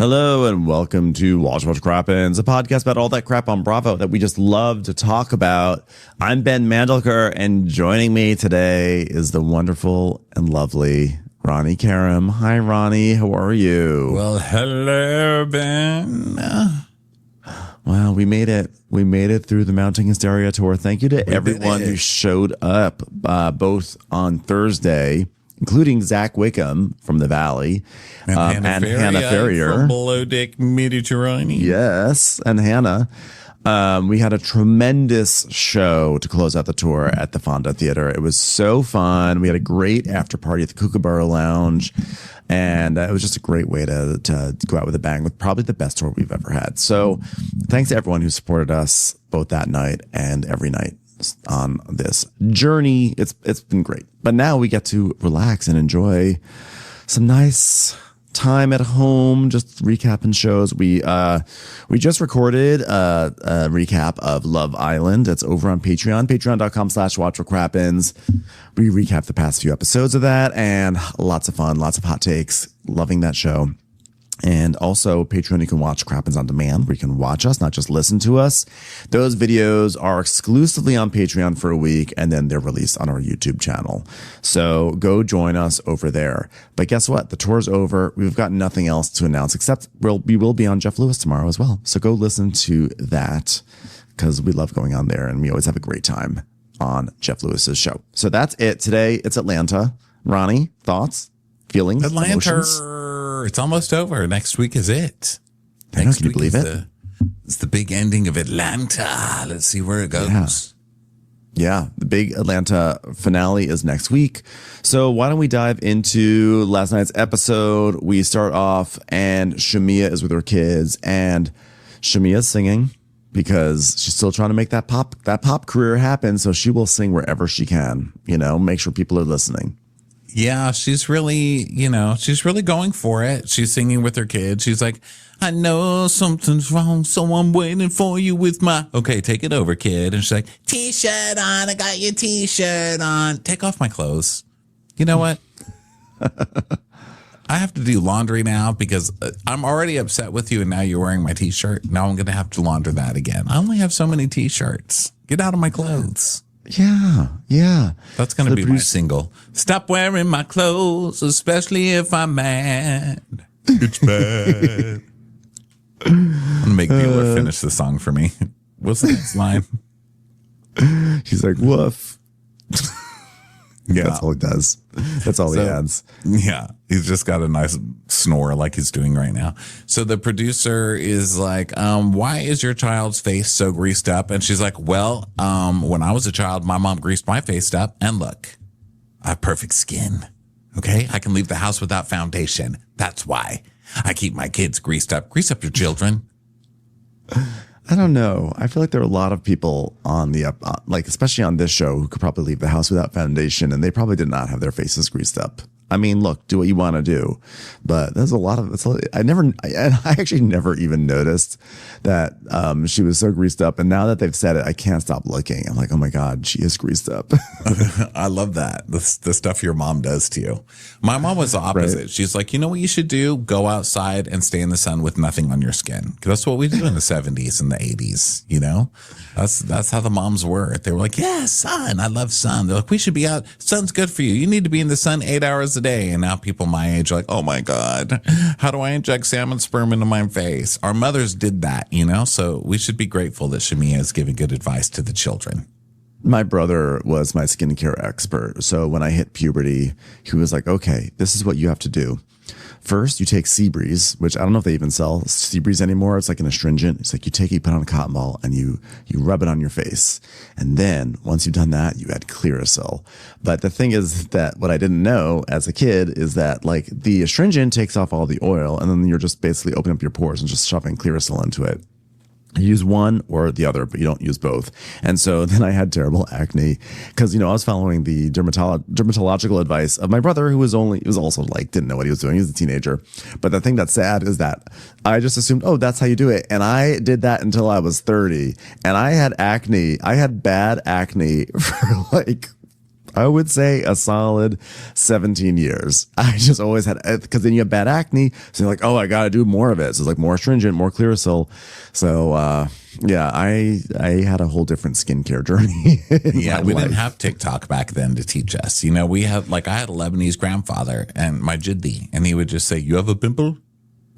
Hello and welcome to Watch Crappens, a podcast about all that crap on Bravo that we just love to talk about. I'm Ben Mandelker, and joining me today is the wonderful and lovely Ronnie Karam. Hi, Ronnie. How are you? Well, hello, Ben. Well, we made it. We made it through the Mounting Hysteria tour. Thank you to everyone who showed up, both on Thursday, including Zach Wickham from the Valley and Hannah Ferrier from Below Deck Mediterranean. Yes, and Hannah. We had a tremendous show to close out the tour at the Fonda Theater. It was so fun. We had a great after party at the Kookaburra Lounge, and it was just a great way to go out with a bang with probably the best tour we've ever had. So thanks to everyone who supported us both that night and every night on this journey. It's been great. But now we get to relax and enjoy some nice time at home, just recapping shows. We just recorded a recap of Love Island. It's over on Patreon, patreon.com/watchforcrappens. We recap the past few episodes of that, and lots of fun, lots of hot takes. Loving that show. And also Patreon, you can watch Crappens on demand, where you can watch us, not just listen to us. Those videos are exclusively on Patreon for a week, and then they're released on our YouTube channel. So go join us over there. But guess what? The tour's over. We've got nothing else to announce, except we will be on Jeff Lewis tomorrow as well. So go listen to that, because we love going on there, and we always have a great time on Jeff Lewis's show. So that's it. Today, it's Atlanta. Ronnie, thoughts, feelings, emotions? It's almost over. Next week is it. I know, can you believe it? It's the big ending of Atlanta. Let's see where it goes. Yeah, the big Atlanta finale is next week. So why don't we dive into last night's episode? We start off and Shamia is with her kids, and Shamia's singing because she's still trying to make that pop career happen. So she will sing wherever she can, make sure people are listening. Yeah, she's really going for it. She's singing with her kids. She's like, I know something's wrong, so I'm waiting for you with my... Okay, take it over, kid. And she's like, T-shirt on, I got your T-shirt on. Take off my clothes. You know what? I have to do laundry now because I'm already upset with you, and now you're wearing my T-shirt. Now I'm going to have to launder that again. I only have so many T-shirts. Get out of my clothes. Yeah. That's going to be my single. Stop wearing my clothes, especially if I'm mad. It's bad. I'm going to make Bueller finish the song for me. What's the next line? She's like, woof. Yeah. That's all he does. That's all he adds. Yeah. He's just got a nice snore like he's doing right now. So the producer is like, why is your child's face so greased up? And she's like, well, when I was a child, my mom greased my face up. And look, I have perfect skin. Okay. I can leave the house without foundation. That's why I keep my kids greased up. Grease up your children. I don't know. I feel like there are a lot of people on the especially on this show, who could probably leave the house without foundation, and they probably did not have their faces greased up. I mean, look, do what you want to do, but there's a lot of I actually never even noticed that she was so greased up, and now that they've said it, I can't stop looking. I'm like, oh my God, she is greased up. I love that. The stuff your mom does to you. My mom was the opposite. Right. She's like, you know what you should do? Go outside and stay in the sun with nothing on your skin. Because that's what we did in the 70s and the 80s. That's how the moms were. They were like, yeah, sun. I love sun. They're like, we should be out. Sun's good for you. You need to be in the sun 8 hours a day. And now people my age are like, oh my God, how do I inject salmon sperm into my face? Our mothers did that, so we should be grateful that Shamia is giving good advice to the children. My brother was my skincare expert. So when I hit puberty, he was like, okay, this is what you have to do. First, you take Sea Breeze, which I don't know if they even sell Sea Breeze anymore. It's like an astringent. It's like you put on a cotton ball and you rub it on your face. And then once you've done that, you add Clearasil. But the thing is that what I didn't know as a kid is that like the astringent takes off all the oil, and then you're just basically opening up your pores and just shoving Clearasil into it. You use one or the other, but you don't use both. And so then I had terrible acne because, I was following the dermatological advice of my brother, who was also like, didn't know what he was doing. He was a teenager. But the thing that's sad is that I just assumed, oh, that's how you do it. And I did that until I was 30, and I had acne. I had bad acne for like I would say a solid 17 years. I just always had, because then you have bad acne. So you're like, oh, I got to do more of it. So it's like more astringent, more Clearasil. So, yeah, I had a whole different skincare journey. Yeah, we didn't have TikTok back then to teach us. You know, we had, like, I had a Lebanese grandfather and my jiddi, and he would just say, you have a pimple?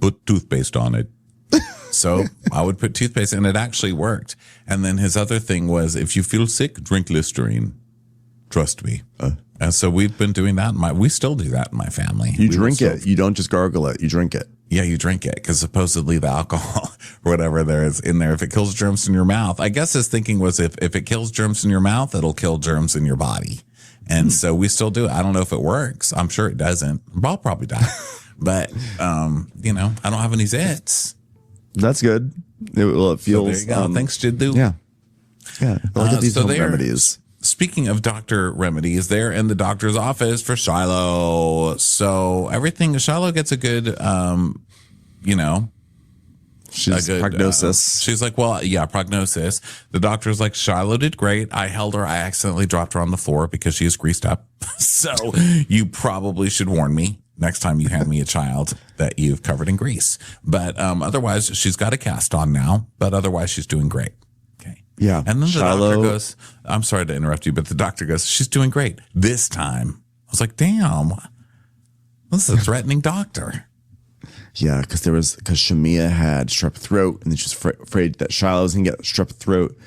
Put toothpaste on it. So I would put toothpaste, and it actually worked. And then his other thing was, if you feel sick, drink Listerine. Trust me. And so we've been doing that. We still do that in my family. You drink it. You don't just gargle it. You drink it. Yeah, you drink it because supposedly the alcohol or whatever there is in there, if it kills germs in your mouth, I guess his thinking was if it kills germs in your mouth, it'll kill germs in your body. And so we still do it. I don't know if it works. I'm sure it doesn't. I'll probably die. But, you know, I don't have any zits. That's good. It feels. So there you go. Thanks, Jiddu. Yeah. Yeah. Look at these home remedies. Speaking of doctor remedies, they're in the doctor's office for Shiloh. So everything, Shiloh gets a good, you know, she's a good prognosis. She's like, well, yeah, prognosis. The doctor's like, Shiloh did great. I held her. I accidentally dropped her on the floor because she is greased up. So you probably should warn me next time you hand me a child that you've covered in grease. But otherwise, she's got a cast on now. But otherwise, she's doing great. Okay. Yeah. And then the doctor goes, I'm sorry to interrupt you, but the doctor goes, she's doing great this time. I was like, damn, this is a threatening doctor. Yeah, because Shamia had strep throat, and then she was afraid that Shiloh was going to get strep throat.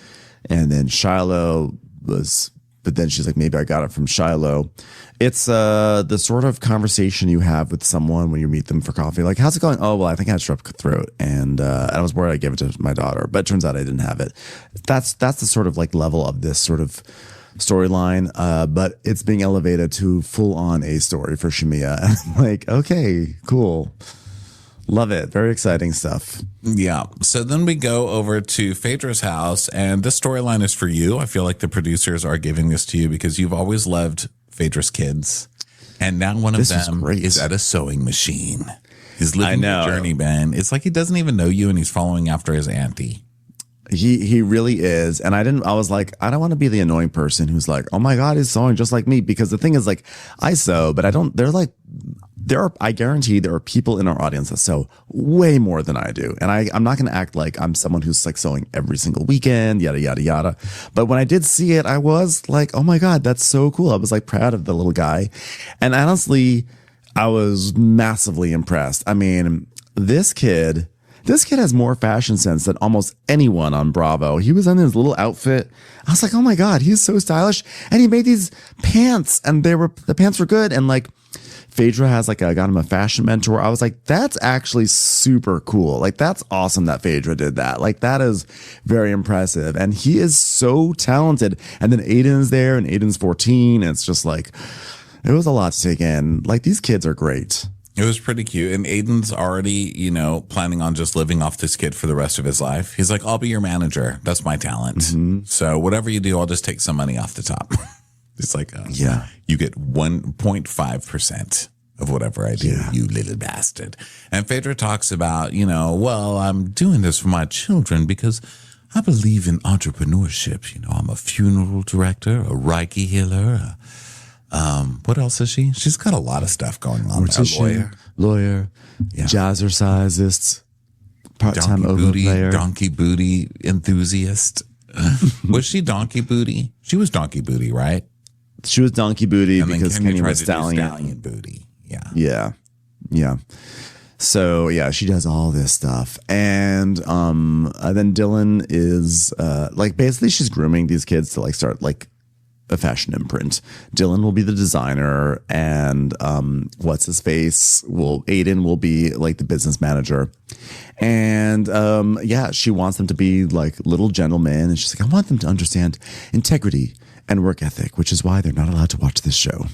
And then Shiloh was, but then she's like, maybe I got it from Shiloh. It's the sort of conversation you have with someone when you meet them for coffee. Like, how's it going? Oh, well, I think I had strep throat, and I was worried I'd give it to my daughter, but it turns out I didn't have it. That's the sort of like level of this sort of storyline, but it's being elevated to full on a story for Shamia. I'm like, okay, cool. Love it. Very exciting stuff. Yeah. So then we go over to Fedra's house, and this storyline is for you. I feel like the producers are giving this to you because you've always loved Fedra's kids. And now one of them is at a sewing machine. He's living the journey, man. It's like he doesn't even know you, and he's following after his auntie. He really is. And I was like, I don't want to be the annoying person who's like, oh my God, he's sewing just like me. Because the thing is, like, I sew, but I guarantee there are people in our audience that sew way more than I do. And I'm not going to act like I'm someone who's like sewing every single weekend, yada, yada, yada. But when I did see it, I was like, oh my God, that's so cool. I was like proud of the little guy. And honestly, I was massively impressed. I mean, this kid has more fashion sense than almost anyone on Bravo. He was in his little outfit. I was like, oh my God, he's so stylish. And he made these pants, and the pants were good. And like, Fedra has I got him a fashion mentor. I was like, that's actually super cool. Like, that's awesome that Fedra did that. Like, that is very impressive. And he is so talented. And then Aiden's there, and Aiden's 14. And it's just like, it was a lot to take in. Like, these kids are great. It was pretty cute. And Aiden's already, planning on just living off this kid for the rest of his life. He's like, I'll be your manager. That's my talent. Mm-hmm. So whatever you do, I'll just take some money off the top. It's like, yeah, you get 1.5% of whatever I do, you little bastard. And Fedra talks about, well, I'm doing this for my children because I believe in entrepreneurship. I'm a funeral director, a Reiki healer. What else is she? She's got a lot of stuff going on. Mortician, lawyer, jazzercisist, part-time overlayer. Donkey booty enthusiast. Was she donkey booty? She was donkey booty, right? She was donkey booty because Kenny was stallion booty. Yeah. So she does all this stuff, and then Dylan is basically she's grooming these kids to start a fashion imprint. Dylan will be the designer, and what's his face? Aiden will be the business manager, and she wants them to be little gentlemen, and she's like, I want them to understand integrity and work ethic, which is why they're not allowed to watch this show.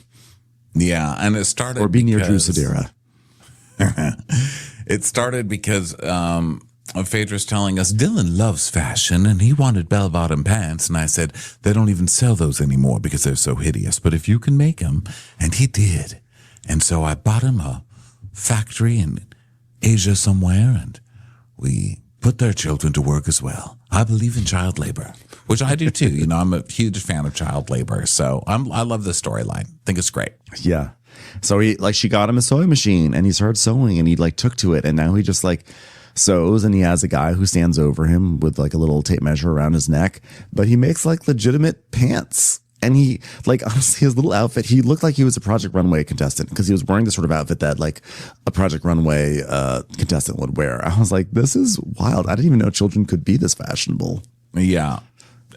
Yeah, and it started or be near Drew Sedera. It started because Fedra's telling us Dylan loves fashion and he wanted bell-bottom pants, and I said they don't even sell those anymore because they're so hideous. But if you can make them, and he did, and so I bought him a factory in Asia somewhere, and we put their children to work as well. I believe in child labor, which I do too. You know, I'm a huge fan of child labor. So I love this storyline. Think it's great. Yeah. So she got him a sewing machine and he started sewing and he took to it. And now he just sews and he has a guy who stands over him with a little tape measure around his neck, but he makes legitimate pants. And he honestly, his little outfit, he looked like he was a Project Runway contestant because he was wearing the sort of outfit that a Project Runway contestant would wear. I was like, this is wild. I didn't even know children could be this fashionable. Yeah.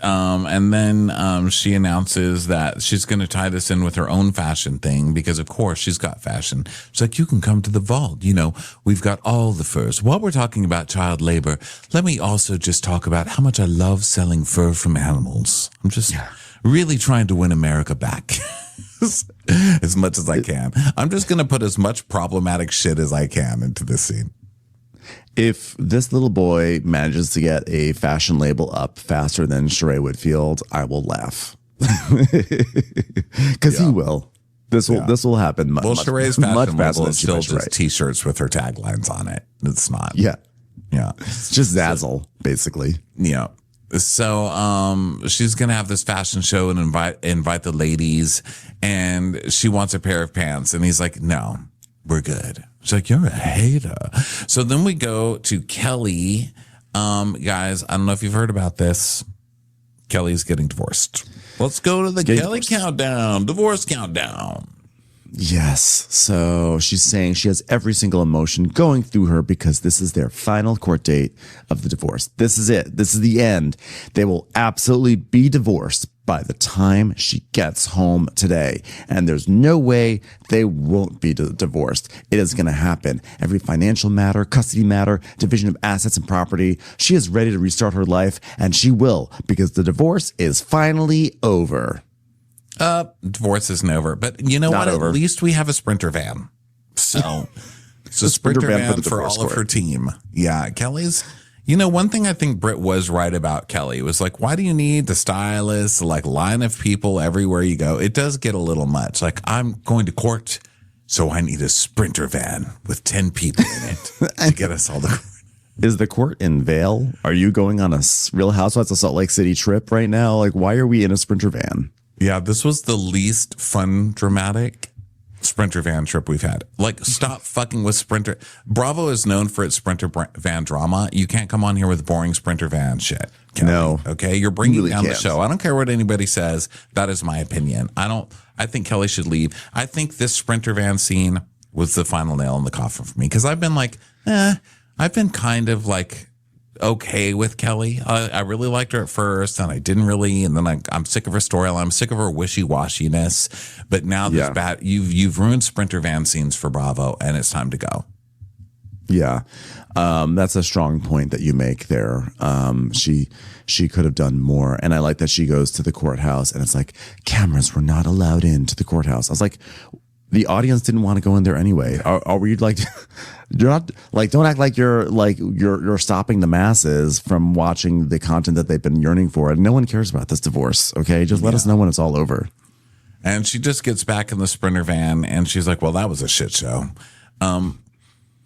And then she announces that she's going to tie this in with her own fashion thing because, of course, she's got fashion. She's like, you can come to the vault. You know, we've got all the furs. While we're talking about child labor, let me also just talk about how much I love selling fur from animals. I'm just really trying to win America back as much as I can. I'm just going to put as much problematic shit as I can into this scene. If this little boy manages to get a fashion label up faster than Sheree Whitfield, I will laugh. Because he will. This will happen Sheree's fashion much label is still just T-shirts with her taglines on it. It's not. Yeah. Yeah. It's just Zazzle, basically. Yeah. So she's gonna have this fashion show and invite the ladies, and she wants a pair of pants, and he's like, no, we're good. She's like, you're a hater. So then we go to Kelly. Guys, I don't know if you've heard about this. Kelly's getting divorced. Let's go to the Kelly countdown, divorce countdown. Yes. So she's saying she has every single emotion going through her because this is their final court date of the divorce. This is it. This is the end. They will absolutely be divorced by the time she gets home today. And there's no way they won't be divorced. It is going to happen. Every financial matter, custody matter, division of assets and property. She is ready to restart her life, and she will, because the divorce is finally over. Divorce isn't over, but you know what? At least we have a Sprinter van. So it's a Sprinter van for all of her team. Yeah. Kelly's, one thing I think Britt was right about Kelly was why do you need the stylist, line of people everywhere you go? It does get a little much. I'm going to court, so I need a Sprinter van with 10 people in it to get us all the court. Is the court in Vail? Are you going on a Real Housewives of Salt Lake City trip right now? Why are we in a Sprinter van? Yeah, this was the least fun, dramatic Sprinter van trip we've had. Stop fucking with Sprinter. Bravo is known for its Sprinter van drama. You can't come on here with boring Sprinter van shit. Kelly, no. Okay? You're bringing down the show. I don't care what anybody says. That is my opinion. I think Kelly should leave. I think this Sprinter van scene was the final nail in the coffin for me. Because I've been I've been kind of okay with Kelly. I really liked her at first, and I didn't really, and then I'm sick of her storyline. I'm sick of her wishy-washiness. But now this you've ruined Sprinter van scenes for Bravo, and it's time to go. Yeah, that's a strong point that you make there. She could have done more, and I like that she goes to the courthouse, and it's cameras were not allowed into the courthouse. I was like, the audience didn't want to go in there anyway. Are we you're not don't act like you're stopping the masses from watching the content that they've been yearning for. And no one cares about this divorce. Okay. Just let us know when it's all over. And she just gets back in the Sprinter van and she's like, well, that was a shit show.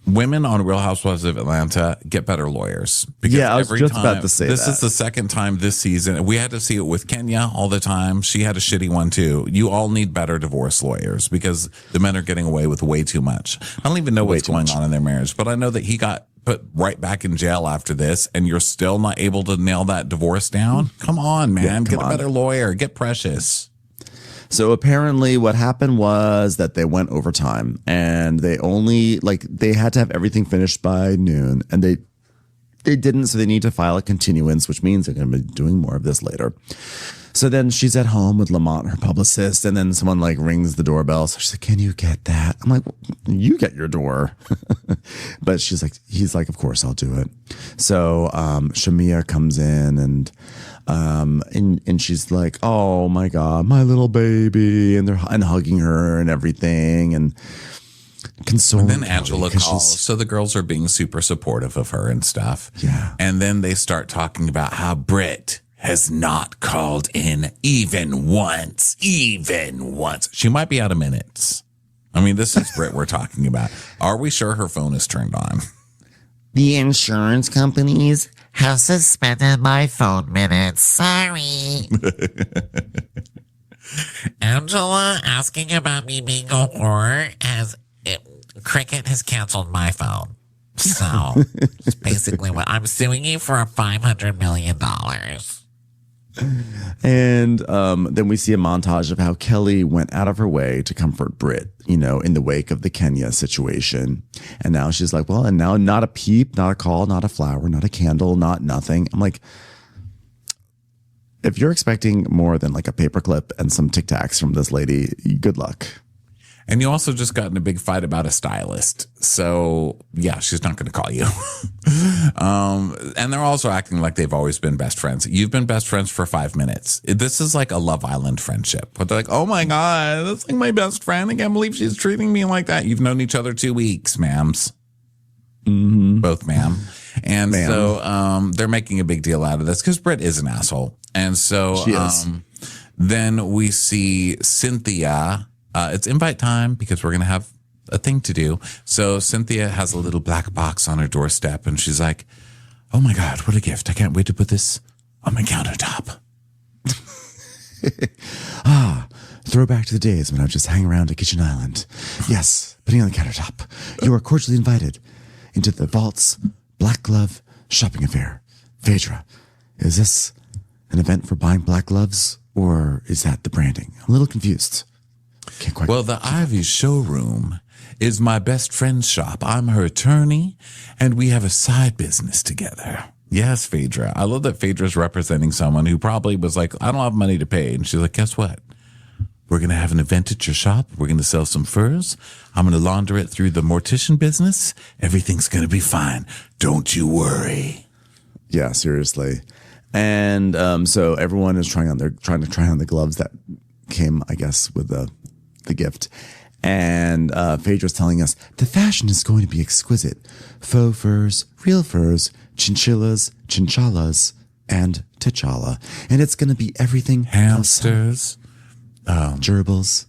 Women on Real Housewives of Atlanta get better lawyers. Because I was just about to say this is the second time this season. We had to see it with Kenya all the time. She had a shitty one too. You all need better divorce lawyers because the men are getting away with way too much. I don't even know what's going on in their marriage, but I know that he got put right back in jail after this, and you're still not able to nail that divorce down. Come on, man. Get a better lawyer. Get Precious. So apparently what happened was that they went overtime and they only they had to have everything finished by noon, and they didn't. So they need to file a continuance, which means they're going to be doing more of this later. So then she's at home with Lamont, her publicist, and then someone rings the doorbell. So she's like, can you get that? I'm like, well, you get your door. But he's like, of course I'll do it. So Shamia comes in and she's like, oh my God, my little baby. And they're hugging her and everything and consoling. And then Angela calls. So the girls are being super supportive of her and stuff. Yeah. And then they start talking about how Britt has not called in even once. She might be out of minutes. I mean, this is Britt we're talking about. Are we sure her phone is turned on? The insurance companies have suspended my phone minutes. Sorry. Angela asking about me being a whore Cricket has canceled my phone. So it's basically what I'm suing you for $500 million. And then we see a montage of how Kelly went out of her way to comfort Britt, in the wake of the Kenya situation. And now she's like, well, and now not a peep, not a call, not a flower, not a candle, not nothing. I'm like, if you're expecting more than like a paperclip and some Tic Tacs from this lady, good luck. And you also just got in a big fight about a stylist. So, yeah, she's not going to call you. And they're also acting like they've always been best friends. You've been best friends for 5 minutes. This is like a Love Island friendship. But they're like, oh, my God, that's like my best friend. I can't believe she's treating me like that. You've known each other 2 weeks, ma'ams. Mm-hmm. Both, ma'am. And so they're making a big deal out of this because Britt is an asshole. And so she is. Then we see Cynthia. It's invite time because we're going to have a thing to do. So Cynthia has a little black box on her doorstep and she's like, oh my God, what a gift. I can't wait to put this on my countertop. Throwback to the days when I would just hang around a kitchen island. Yes, putting on the countertop. You are cordially invited into the Vault's Black Glove Shopping Affair. Fedra, is this an event for buying black gloves or is that the branding? I'm a little confused. Well, the Ivy showroom is my best friend's shop. I'm her attorney, and we have a side business together. Yes, Fedra. I love that Phaedra's representing someone who probably was like, I don't have money to pay. And she's like, guess what? We're going to have an event at your shop. We're going to sell some furs. I'm going to launder it through the mortician business. Everything's going to be fine. Don't you worry. Yeah, seriously. And so everyone is trying to try on the gloves that came, I guess, with the gift. And Phaedra's telling us the fashion is going to be exquisite. Faux furs, real furs, chinchillas, chinchalas, and T'Challa. And it's going to be everything. Hamsters. Gerbils.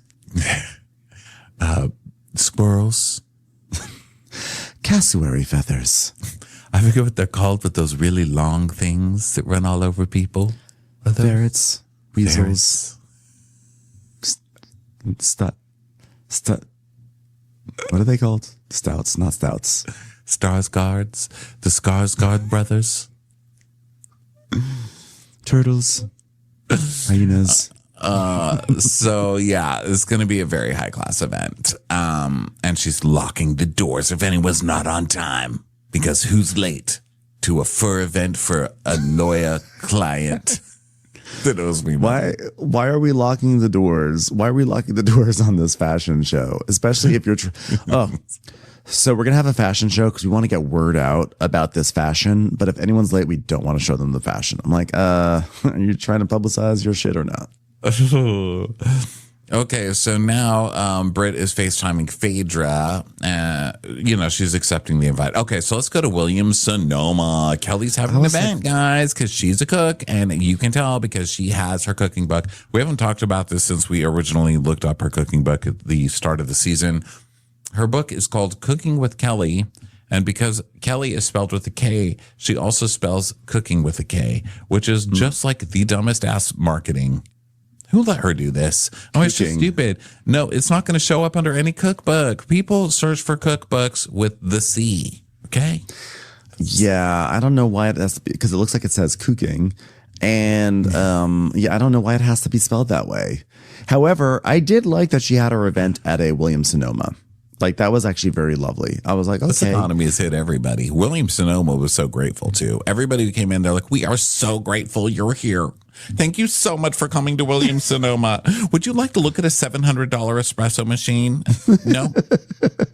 Squirrels. Cassowary feathers. I forget what they're called, but those really long things that run all over people. Ferrets. Weasels. What are they called? Stouts, not stouts. Skarsgårds, the Skarsgård brothers. Turtles. Hyenas. So yeah, it's going to be a very high class event. And she's locking the doors if anyone's not on time, because who's late to a fur event for a lawyer client? That owes me money. Why are we locking the doors? Why are we locking the doors on this fashion show? Especially if you're so we're gonna have a fashion show because we want to get word out about this fashion. But if anyone's late, we don't want to show them the fashion. I'm like, are you trying to publicize your shit or not? Okay, so now Britt is FaceTiming Phaedra. She's accepting the invite. Okay, so let's go to Williams-Sonoma. Kelly's having an event, guys, because she's a cook, and you can tell because she has her cooking book. We haven't talked about this since we originally looked up her cooking book at the start of the season. Her book is called Cooking with Kelly, and because Kelly is spelled with a K, she also spells cooking with a K, which is just like the dumbest ass marketing. Who let her do this? Oh, it's just stupid. No, it's not going to show up under any cookbook. People search for cookbooks with the C. Okay. Yeah, I don't know why it has to be, because it looks like it says cooking. And I don't know why it has to be spelled that way. However, I did like that she had her event at a Williams-Sonoma. Like, that was actually very lovely. I was like, okay. This economy has hit everybody. Williams-Sonoma was so grateful, too. Everybody who came in, they're like, we are so grateful you're here. Thank you so much for coming to Williams-Sonoma. Would you like to look at a $700 espresso machine? No?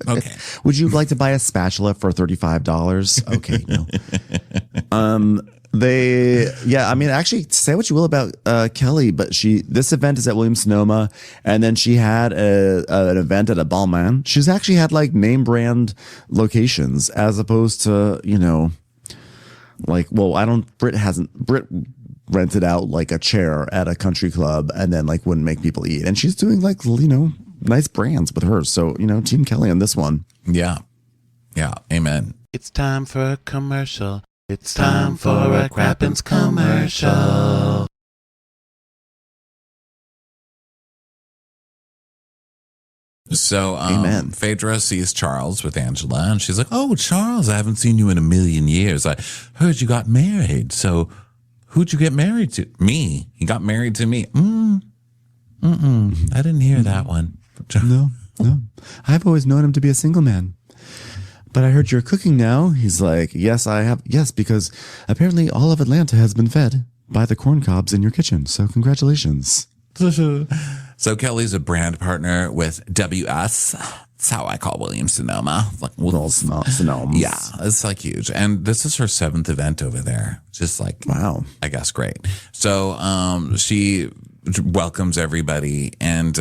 Okay. Would you like to buy a spatula for $35? Okay, no. Actually, say what you will about Kelly, but this event is at Williams-Sonoma, and then she had an event at a Balmain. She's actually had like name brand locations as opposed to, Britt rented out like a chair at a country club and then like wouldn't make people eat. And she's doing like, nice brands with hers. So, Team Kelly on this one. Yeah. Yeah. Amen. It's time for a commercial. It's time for a Crappens commercial. So Amen. Fedra sees Charles with Angela, and she's like, "Oh, Charles, I haven't seen you in a million years. I heard you got married. So who'd you get married to?" "Me. He got married to me." I didn't hear that one. No. I've always known him to be a single man. But I heard you're cooking now. He's like, "Yes, I have. Yes, because apparently all of Atlanta has been fed by the corn cobs in your kitchen. So congratulations." So Kelly's a brand partner with WS. That's how I call Williams Sonoma. Like, Sonoma. yeah, it's like huge. And this is her 7th event over there. Just like, wow. I guess great. So she welcomes everybody, and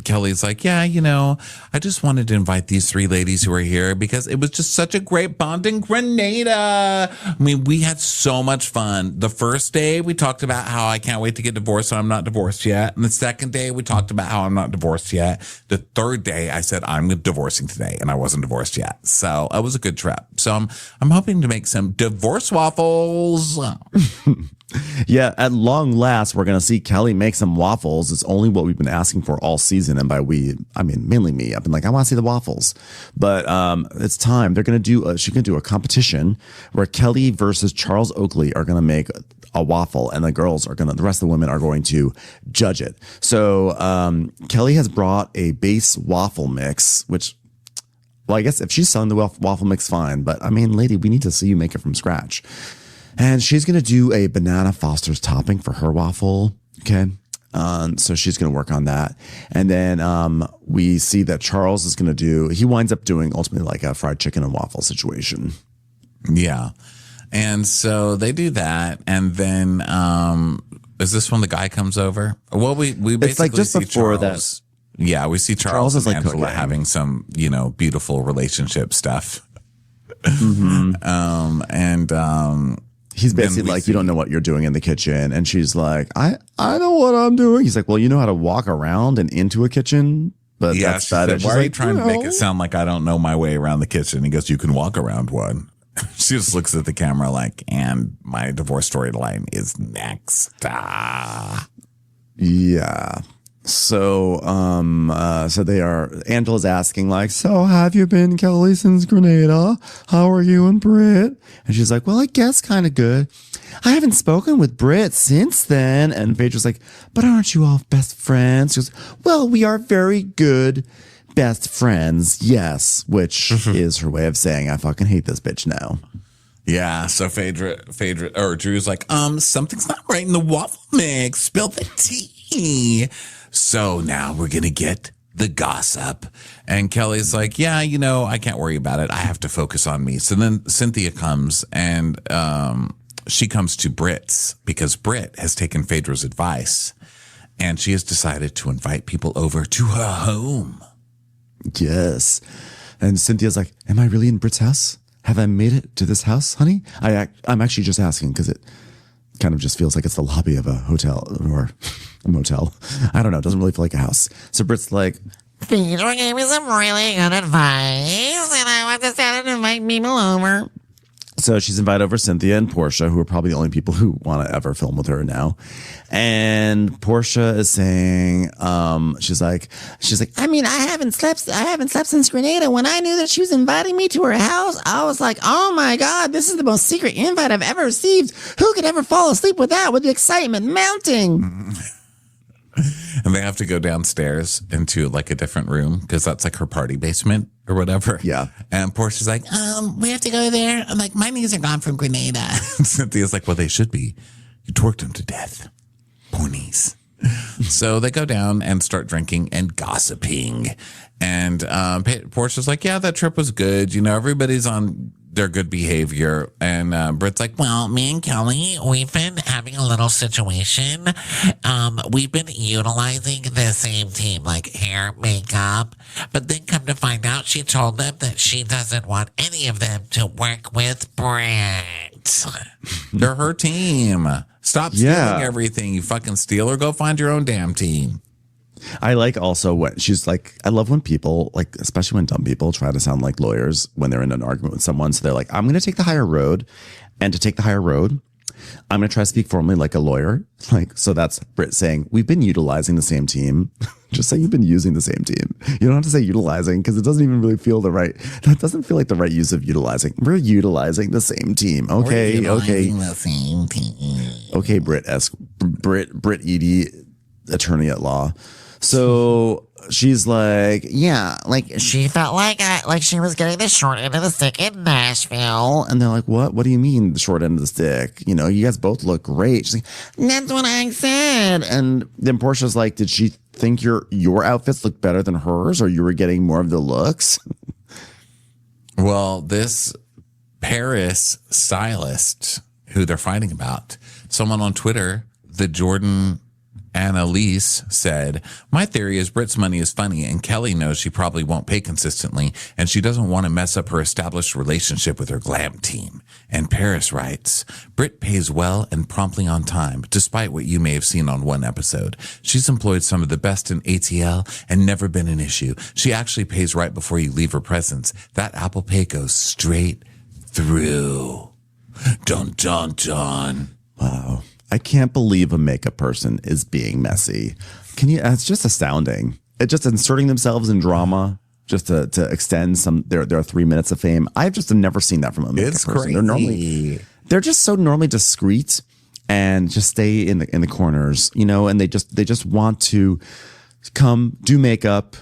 Kelly's like, "Yeah, I just wanted to invite these 3 ladies who are here because it was just such a great bond in Grenada. I mean, we had so much fun. The first day we talked about how I can't wait to get divorced, so I'm not divorced yet. And the second day we talked about how I'm not divorced yet. The third day I said I'm divorcing today, and I wasn't divorced yet. So it was a good trip. So I'm hoping to make some divorce waffles." Yeah, at long last, we're going to see Kelly make some waffles. It's only what we've been asking for all season. And by we, I mean mainly me. I've been like, I want to see the waffles. But it's time. They're going to do, she's going to do a competition where Kelly versus Charles Oakley are going to make a waffle, and the rest of the women are going to judge it. So Kelly has brought a base waffle mix, which, well, I guess if she's selling the waffle mix, fine. But I mean, lady, we need to see you make it from scratch. And she's going to do a banana Foster's topping for her waffle. Okay. So she's going to work on that. And then we see that Charles is going to he winds up doing ultimately like a fried chicken and waffle situation. Yeah. And so they do that. And then is this when the guy comes over? Well, we basically it's like just see before Charles. Yeah, we see Charles and is like Angela cooking. having some, beautiful relationship stuff. He's basically like, "You don't know what you're doing in the kitchen." And she's like, I know what I'm doing. He's like, "Well, you know how to walk around and into a kitchen, but Yeah, that's she about said, it." "Why She's are you like, trying to make "No." it sound like I don't know my way around the kitchen?" He goes, "You can walk around one." She just looks at the camera like, "And my divorce storyline is next." Yeah. So, Angela's asking like, "So have you been, Kelly, since Grenada? How are you and Britt?" And she's like, "Well, I guess kind of good. I haven't spoken with Britt since then." And Phaedra's like, "But aren't you all best friends?" She goes, "Well, we are very good best friends. Yes," which is her way of saying, "I fucking hate this bitch now." Yeah, so Phaedra, or Drew's like, something's not right in the waffle mix. Spill the tea. So now we're going to get the gossip. And Kelly's like, "Yeah, I can't worry about it. I have to focus on me." So then Cynthia comes, and she comes to Britt's because Britt has taken Phaedra's advice, and she has decided to invite people over to her home. Yes. And Cynthia's like, "Am I really in Britt's house? Have I made it to this house, honey?" I'm actually just asking because it kind of just feels like it's the lobby of a hotel or a motel. I don't know. It doesn't really feel like a house. So Britt's like, Fedra gave me some really good advice, and I decided to invite people over. so she's invited over Cynthia and Portia, who are probably the only people who want to ever film with her now. And Portia is saying, she's like, I mean, I haven't slept since Grenada. When I knew that she was inviting me to her house, I was like, "Oh my God, this is the most secret invite I've ever received. Who could ever fall asleep with that, with the excitement mounting?" And they have to go downstairs into like a different room because that's like her party basement or whatever. Yeah. And Portia's like, We have to go there. I'm like, my knees are gone from Grenada. Cynthia's like, "Well, they should be. You twerked them to death. Poor knees." So they go down and start drinking and gossiping. And Portia's like, "Yeah, that trip was good. Everybody's on their good behavior." And Britt's like, Well, me and Kelly, we've been having a little situation. We've been utilizing the same team, like hair, makeup. But then come to find out, she told them that she doesn't want any of them to work with Brett. "They're her team. Stop stealing everything, you fucking stealer. Go find your own damn team." I like also when she's like, I love when people, like, especially when dumb people try to sound like lawyers when they're in an argument with someone. So they're like, I'm going to take the higher road. And to take the higher road, I'm going to try to speak formally like a lawyer. Like, so that's Britt saying, we've been utilizing the same team. Just say you've been using the same team. You don't have to say utilizing because it doesn't even really feel that doesn't feel like the right use of utilizing. We're utilizing the same team. Okay. The same team. Okay, Britt Edie, attorney at law. So she's like, yeah, like She felt like she was getting the short end of the stick in Nashville. and they're like, what do you mean the short end of the stick? You know, you guys both look great. She's like, That's what I said. and then Portia's like, did she think your outfits look better than hers, or you were getting more of the looks? Well, this Paris stylist who they're fighting about, someone on Twitter, the Jordan Annalise said, my theory is Britt's money is funny and Kelly knows she probably won't pay consistently and she doesn't want to mess up her established relationship with her glam team. And Paris writes, Britt pays well and promptly on time, despite what you may have seen on one episode. She's employed some of the best in ATL and never been an issue. She actually pays right before you leave her presence. That Apple Pay goes straight through. Dun, dun, dun. Wow. I can't believe a makeup person is being messy. It's just astounding. It's just inserting themselves in drama just to extend their 3 minutes of fame. I've just never seen that from a makeup It's person. crazy. They're just so normally discreet and just stay in the corners, you know, and they just want to come do makeup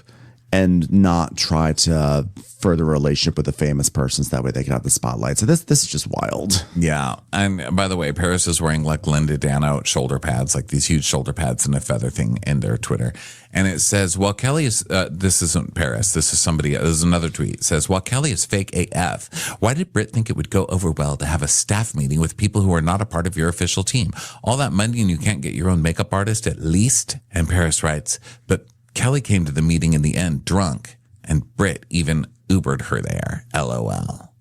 and not try to further a relationship with a famous person so that way they can have the spotlight. So this is just wild. Yeah. And by the way, Paris is wearing like Linda Dano shoulder pads, like these huge shoulder pads and a feather thing in their Twitter. And it says, well, Kelly is, this isn't Paris. This is somebody, this is another tweet. It says, while Kelly is fake AF, why did Britt think it would go over well to have a staff meeting with people who are not a part of your official team? All that money and you can't get your own makeup artist at least? And Paris writes, but Kelly came to the meeting in the end drunk, and Britt even Ubered her there. LOL.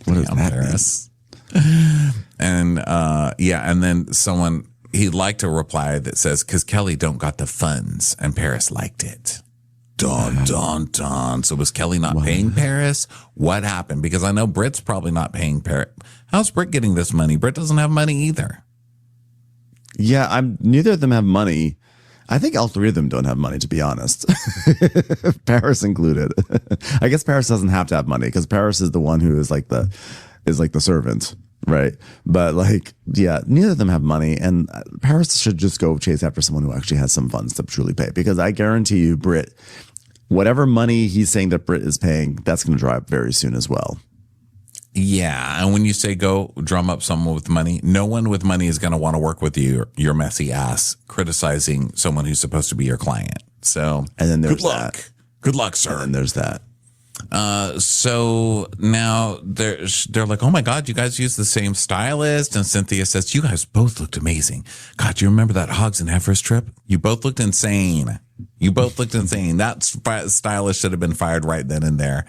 What is that, Paris? And and then someone, he liked a reply that says, because Kelly don't got the funds, and Paris liked it. Dun, dun, dun. So was Kelly not paying Paris? What happened? Because I know Britt's probably not paying Paris. How's Britt getting this money? Britt doesn't have money either. Yeah, neither of them have money. I think all three of them don't have money, to be honest. Paris included. I guess Paris doesn't have to have money because Paris is the one who is like the servant, right? But like, yeah, neither of them have money, and Paris should just go chase after someone who actually has some funds to truly pay. Because I guarantee you, Britt, whatever money he's saying that Britt is paying, that's going to dry up very soon as well. Yeah. And when you say go drum up someone with money, no one with money is going to want to work with you, your messy ass, criticizing someone who's supposed to be your client. So, and then there's good luck. that. Good luck, sir. And there's that. So now they're like, oh my God, you guys use the same stylist. And Cynthia says, you guys both looked amazing. God, do you remember that Hogs and Heifers trip? You both looked insane. That stylist should have been fired right then and there.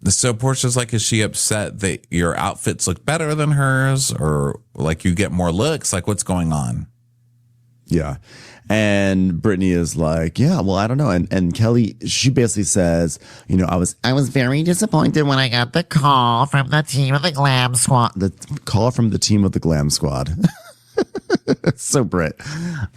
So Portia's like, is she upset that your outfits look better than hers, or like you get more looks? Like, what's going on? Yeah. And Brittany is like, yeah, well, I don't know. And Kelly, she basically says, you know, I was very disappointed when I got the call from the team of the Glam Squad. The call from the team of the Glam Squad. So Britt.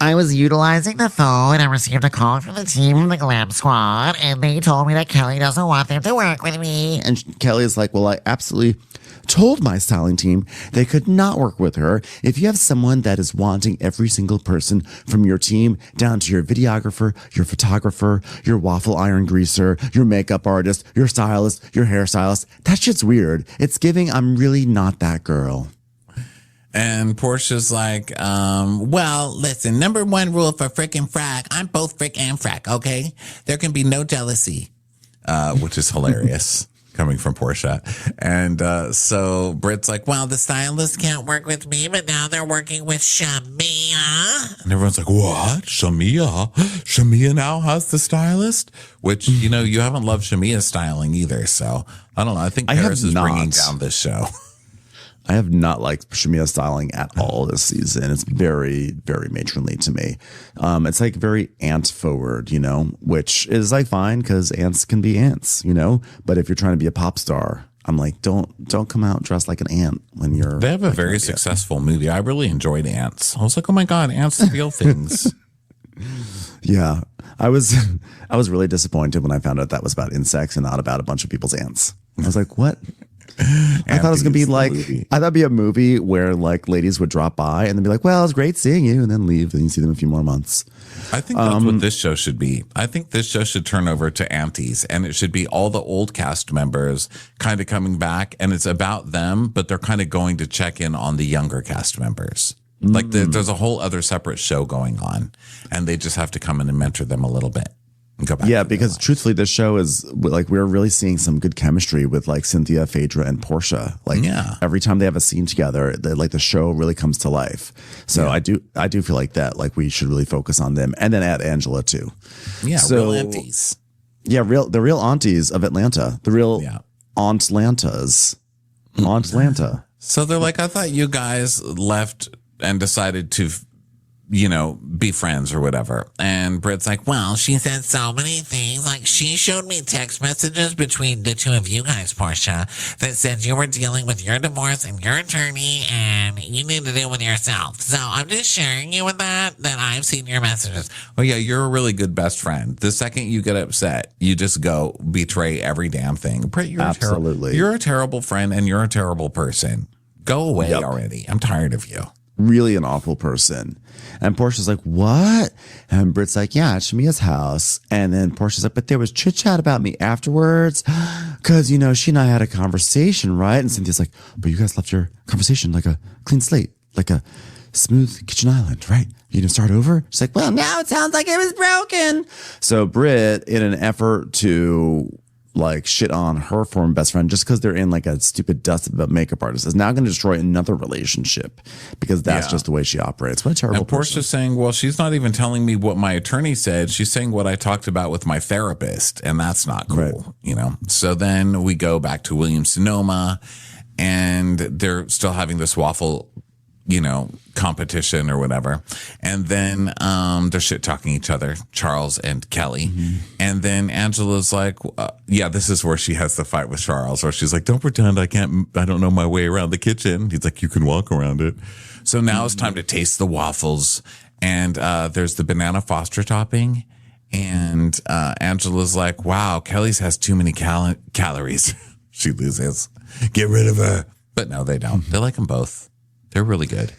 I was utilizing the phone and received a call from the team of the Glam Squad, and they told me that Kelly doesn't want them to work with me. And Kelly is like, well, I absolutely told my styling team they could not work with her. If you have someone that is wanting every single person from your team down to your videographer, your photographer, your waffle iron greaser, your makeup artist, your stylist, your hairstylist, that shit's weird. It's giving, I'm really not that girl. And Portia's like, well, listen, number one rule for frickin' frack, I'm both frick and frack, okay? There can be no jealousy, which is hilarious coming from Portia. And so Britt's like, well, the stylist can't work with me, but now they're working with Shamia. And everyone's like, what? Shamia? Shamia now has the stylist? Which, you know, you haven't loved Shamia's styling either. So I don't know. I think Paris is bringing down this show. I have not liked Shamia's styling at all this season. It's very, very matronly to me. It's like very ant forward, you know, which is like fine because ants can be ants, you know. But if you're trying to be a pop star, I'm like, don't come out dressed like an ant when you're. They have a very successful movie. I really enjoyed Ants. I was like, oh my God, ants steal things. Yeah, I was really disappointed when I found out that was about insects and not about a bunch of people's ants. I was like, what? I thought it was gonna be like, I thought it'd be a movie where like ladies would drop by and then be like, well, it's great seeing you, and then leave, and you see them a few more months. I think that's what this show should be. I think this show should turn over to aunties, and it should be all the old cast members kind of coming back, and it's about them, but they're kind of going to check in on the younger cast members. Like there's a whole other separate show going on, and they just have to come in and mentor them a little bit. And go back. Yeah, because truthfully, this show is like we're really seeing some good chemistry with like Cynthia, Phaedra, and Portia. Like every time they have a scene together, like the show really comes to life. So I do feel like that. Like we should really focus on them, and then add Angela too. Yeah, so, real aunties. Yeah, the real aunties of Atlanta, the real Auntlantas, Aunt-Lanta. So they're like, I thought you guys left and decided to, you know, be friends or whatever. And Britt's like, well, She said so many things. Like, she showed me text messages between the two of you guys, Portia, that said you were dealing with your divorce and your attorney and you need to deal with yourself. So I'm just sharing you with that I've seen your messages. oh yeah, you're a really good best friend. The second you get upset, you just go betray every damn thing. Britt, you're a terrible friend and you're a terrible person. Go away already. I'm tired of you. Really an awful person. And Portia's like, what? And Britt's like, yeah, at Shamia's house. And then Portia's like, but there was chit chat about me afterwards. Cause you know, she and I had a conversation, right? And Cynthia's like, but you guys left your conversation like a clean slate, like a smooth kitchen island, right? You didn't start over? She's like, well, now it sounds like it was broken. So Britt, in an effort to like shit on her former best friend just because they're in like a stupid dust about makeup artist, is now going to destroy another relationship because that's just the way she operates. What a terrible And Portia's saying, well, she's not even telling me what my attorney said. She's saying what I talked about with my therapist, and that's not cool, you know? So then we go back to Williams-Sonoma, and they're still having this waffle, you know, competition or whatever. And then they're shit talking each other, Charles and Kelly. And then Angela's like, yeah, this is where she has the fight with Charles, where she's like, don't pretend I don't know my way around the kitchen. He's like, you can walk around it. So now it's time to taste the waffles. And there's the banana Foster topping. And Angela's like, wow, Kelly's has too many calories. She loses. Get rid of her. But no, they don't. They like them both. They're really good.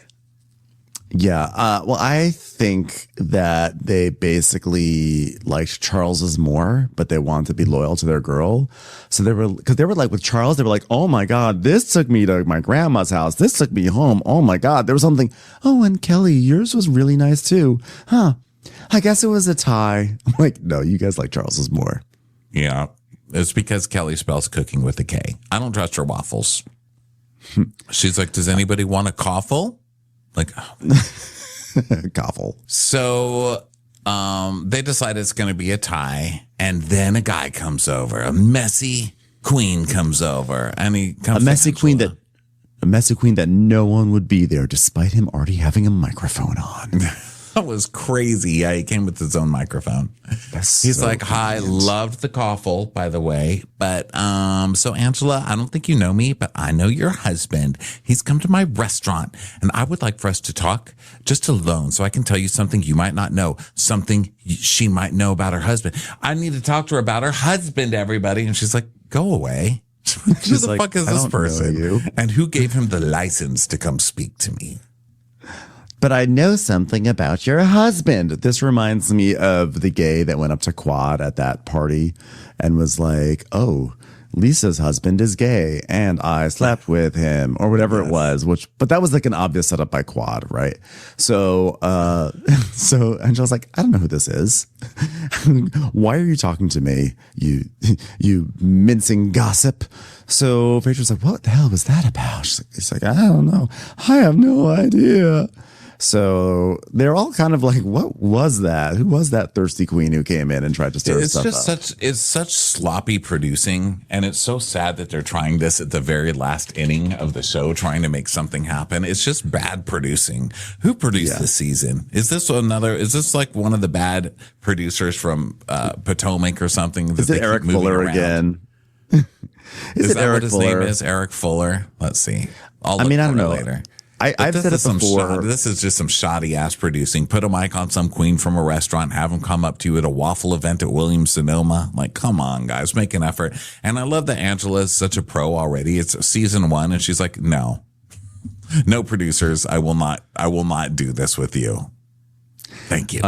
Yeah. Well, I think that they basically liked Charles's more, but they wanted to be loyal to their girl. So they were like with Charles, they were like, oh my God, this took me to my grandma's house. This took me home. Oh my God. There was something. Oh, and Kelly, yours was really nice too. Huh. I guess it was a tie. I'm like, no, you guys like Charles's more. Yeah. It's because Kelly spells cooking with a K. I don't trust her waffles. She's like, does anybody want a coffle? Like, Coffle. So they decide it's going to be a tie. And then a guy comes over. A messy queen comes over. And he comes a messy queen that no one would be there despite him already having a microphone on. That was crazy. Yeah, he came with his own microphone. He's like, hi, loved the coffle, by the way. But so Angela, I don't think you know me, but I know your husband. He's come to my restaurant, and I would like for us to talk just alone so I can tell you something you might not know, something she might know about her husband. I need to talk to her about her husband, everybody. And she's like, go away. Who the fuck is this person? And who gave him the license to come speak to me? But I know something about your husband. This reminds me of the gay that went up to Quad at that party and was like, oh, Lisa's husband is gay and I slept with him or whatever it was, but that was like an obvious setup by Quad, right? So Angela's like, I don't know who this is. Why are you talking to me? You mincing gossip. So Phaedra's like, what the hell was that about? She's like, I don't know. I have no idea. So they're all kind of like, what was that? Who was that thirsty queen who came in and tried to stir stuff up? It's such sloppy producing, and it's so sad that they're trying this at the very last inning of the show, trying to make something happen. It's just bad producing. Who produced this season? Is this like one of the bad producers from Potomac or something? Is it Eric Fuller again? Is that what his name is? Eric Fuller? Let's see. I don't know. Later. I've said it before. This is just some shoddy ass producing. Put a mic on some queen from a restaurant, have them come up to you at a waffle event at Williams Sonoma. Like, come on, guys, make an effort. And I love that Angela is such a pro already. It's season 1, and she's like, no producers. I will not do this with you. Thank you.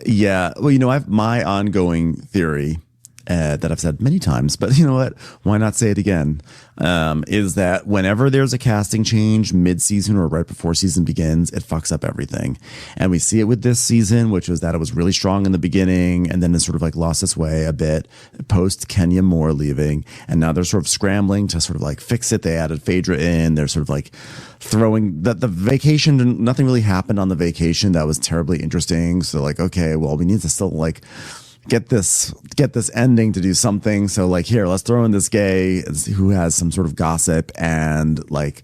Yeah. Well, I've my ongoing theory that I've said many times, but you know what? Why not say it again? Is that whenever there's a casting change mid-season or right before season begins, it fucks up everything. And we see it with this season, which was that it was really strong in the beginning and then it sort of like lost its way a bit post Kenya Moore leaving. And now they're sort of scrambling to sort of like fix it. They added Fedra in. They're sort of like throwing the vacation. Nothing really happened on the vacation that was terribly interesting. So like, okay, well, we need to still like get this ending to do something. So like, here, let's throw in this gay who has some sort of gossip and like,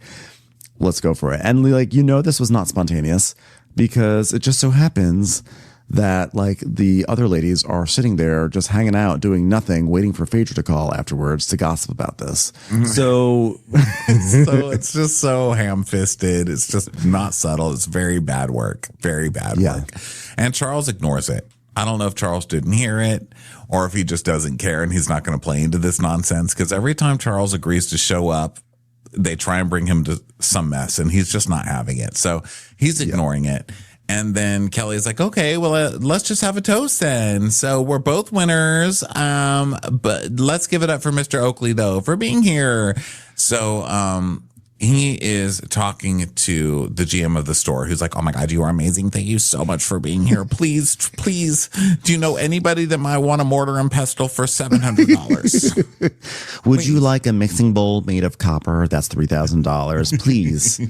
let's go for it. And like, this was not spontaneous because it just so happens that like the other ladies are sitting there just hanging out, doing nothing, waiting for Phaedra to call afterwards to gossip about this. So it's just so ham-fisted. It's just not subtle. It's very bad work. Very bad work. And Charles ignores it. I don't know if Charles didn't hear it or if he just doesn't care and he's not going to play into this nonsense, because every time Charles agrees to show up, they try and bring him to some mess and he's just not having it. So he's ignoring it. And then Kelly's like, okay, well, let's just have a toast then. So we're both winners. But let's give it up for Mr. Oakley, though, for being here. So he is talking to the GM of the store, who's like, oh my God, you are amazing. Thank you so much for being here. Please, do you know anybody that might want a mortar and pestle for $700? Would you like a mixing bowl made of copper? That's $3,000. Please.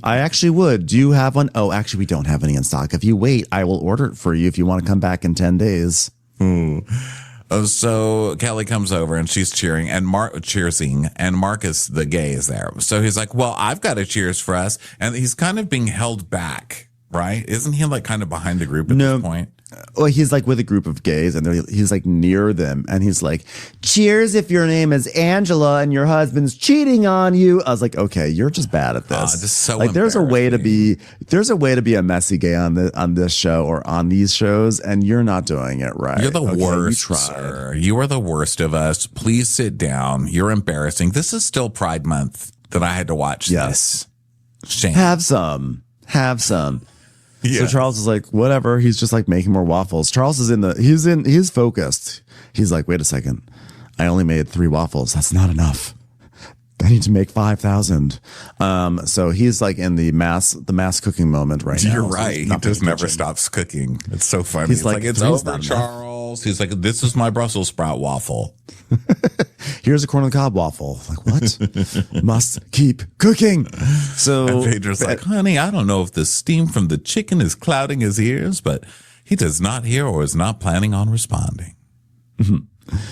I actually would. Do you have one? Oh, actually, we don't have any in stock. If you wait, I will order it for you if you want to come back in 10 days. So Kelly comes over and she's cheering and cheersing, and Marcus, the gay, is there. So he's like, well, I've got a cheers for us. And he's kind of being held back, right? Isn't he like kind of behind the group at this point? Well, he's like with a group of gays and he's like near them and he's like, cheers if your name is Angela and your husband's cheating on you. I was like, okay, you're just bad at this. Just so like there's a way to be a messy gay on this show or on these shows, and you're not doing it right. You're the worst, sir. You are the worst of us. Please sit down. You're embarrassing. This is still Pride Month that I had to watch this. Shame. Have some. Yeah. So Charles is like, whatever. He's just like making more waffles. Charles is he's focused. He's like, wait a second. I only made 3 waffles. That's not enough. I need to make 5,000. So he's like in the mass cooking moment right now. You're right. He just never stops cooking. It's so funny. He's like, it's over, Charles. He's like, this is my Brussels sprout waffle. Here's a corn on the cob waffle. Like, what? Must keep cooking. So and Phaedra's like, honey, I don't know if the steam from the chicken is clouding his ears, but he does not hear or is not planning on responding.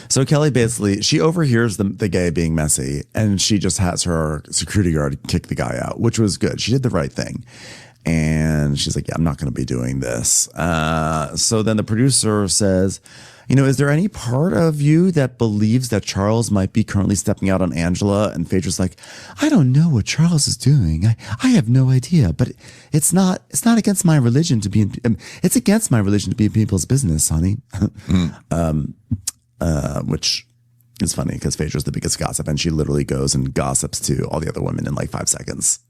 So Kelly basically, she overhears the gay being messy and she just has her security guard kick the guy out, which was good. She did the right thing. And she's like, yeah, I'm not going to be doing this. So then the producer says, is there any part of you that believes that Charles might be currently stepping out on Angela? And Phaedra's like, I don't know what Charles is doing. I have no idea, but it's not against my religion to be it's against my religion to be in people's business, honey. Which is funny because Phaedra's the biggest gossip and she literally goes and gossips to all the other women in like 5 seconds.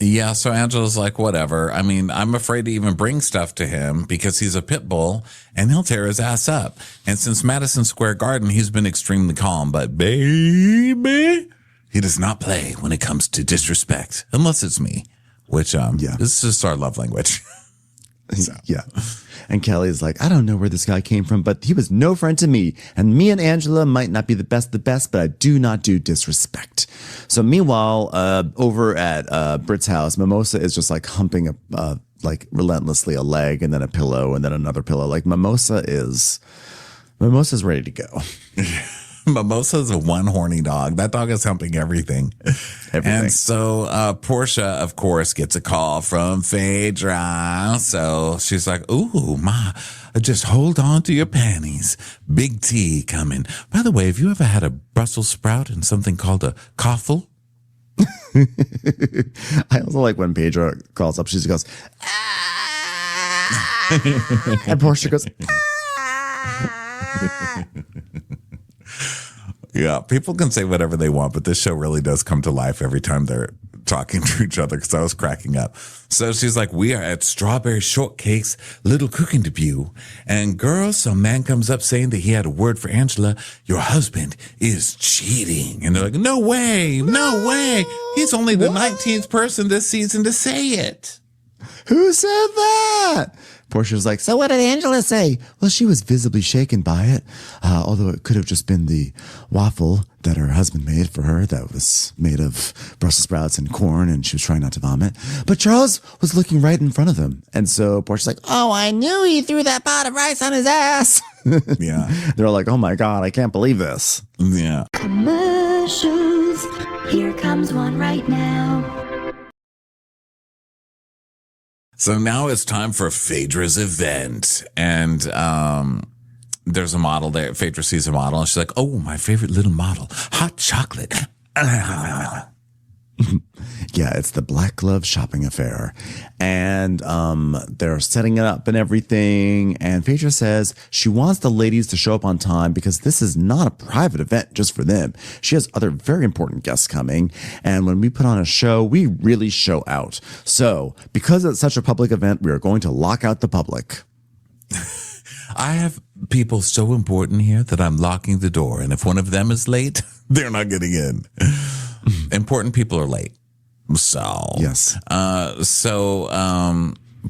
Yeah, so Angela's like, whatever. I mean, I'm afraid to even bring stuff to him because he's a pit bull and he'll tear his ass up. And since Madison Square Garden, he's been extremely calm. But baby, he does not play when it comes to disrespect, unless it's me, which this is our love language. So. Yeah. And Kelly's like, I don't know where this guy came from, but he was no friend to me. And me and Angela might not be the best, but I do not do disrespect. So meanwhile, over at Britt's house, Mimosa is just like humping like relentlessly a leg and then a pillow and then another pillow. Like Mimosa's ready to go. Mimosa's a one horny dog. That dog is humping everything. And so Portia, of course, gets a call from Fedra. So she's like, ooh, ma, just hold on to your panties. Big T coming. By the way, have you ever had a Brussels sprout and something called a coffle? I also like when Pedro calls up, she just goes, ah! And Portia goes, ah! Yeah, people can say whatever they want, but this show really does come to life every time they're talking to each other because I was cracking up. So she's like, we are at Strawberry Shortcake's little cooking debut. And girls, some man comes up saying that he had a word for Angela. Your husband is cheating. And they're like, no way, no way. He's only the 19th person this season to say it. Who said that? Portia's like, so what did Angela say? Well, she was visibly shaken by it, although it could have just been the waffle that her husband made for her that was made of Brussels sprouts and corn, and she was trying not to vomit. But Charles was looking right in front of him. And so Portia's like, oh, I knew he threw that pot of rice on his ass. Yeah. They're all like, oh my God, I can't believe this. Yeah. Commercials. Here comes one right now. So now it's time for Phaedra's event. And there's a model there. Phaedra sees a model and she's like, oh, my favorite little model, hot chocolate. Yeah, it's the Black Glove shopping affair. And they're setting it up and everything. And Phaedra says she wants the ladies to show up on time because this is not a private event just for them. She has other very important guests coming. And when we put on a show, we really show out. So because it's such a public event, we are going to lock out the public. I have people so important here that I'm locking the door. And if one of them is late, they're not getting in. Important people are late. So, yes.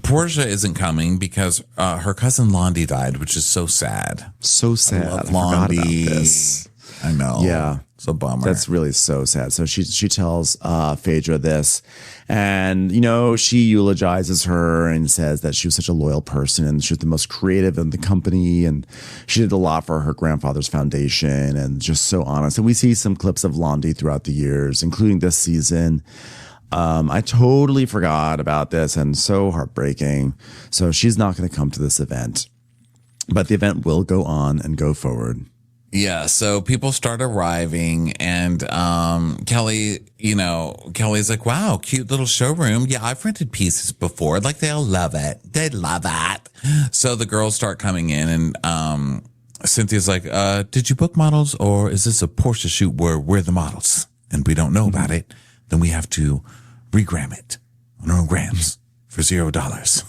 Portia isn't coming because her cousin Londi died, which is so sad. So sad. I love forgot about Londi. this. I know. Yeah. It's a bummer. That's really so sad. So she tells Phaedra this, and she eulogizes her and says that she was such a loyal person and she was the most creative in the company, and she did a lot for her grandfather's foundation and just so honest. And we see some clips of Londi throughout the years, including this season. I totally forgot about this and so heartbreaking. So she's not going to come to this event, but the event will go on and go forward. Yeah, so people start arriving, and Kelly's like, wow, cute little showroom. Yeah, I've rented pieces before. Like, they'll love it. They love it. So the girls start coming in, and Cynthia's like, did you book models, or is this a Portia shoot where we're the models and we don't know about it? Then we have to regram it on our own grams for $0.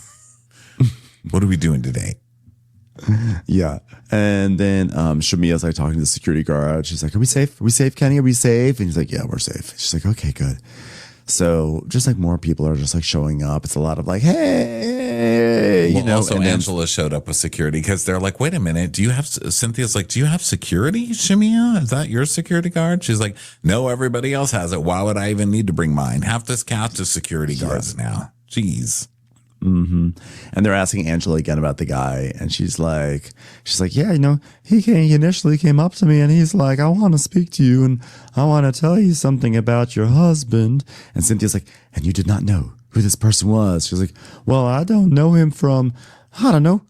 What are we doing today? Yeah. And then Shamia's like talking to the security guard. She's like, are we safe? Are we safe, Kenny? Are we safe? And he's like, yeah, we're safe. She's like, okay, good. So just like more people are just like showing up. It's a lot of like, hey, Also, and Angela showed up with security because they're like, wait a minute, Cynthia's like, do you have security, Shamia? Is that your security guard? She's like, no, everybody else has it. Why would I even need to bring mine? Half this cast is security guards now. Jeez. Mm-hmm. And they're asking Angela again about the guy, and she's like, yeah, he initially came up to me and he's like, I want to speak to you and I want to tell you something about your husband. And Cynthia's like, and you did not know who this person was? She's like, well, I don't know him from, I don't know,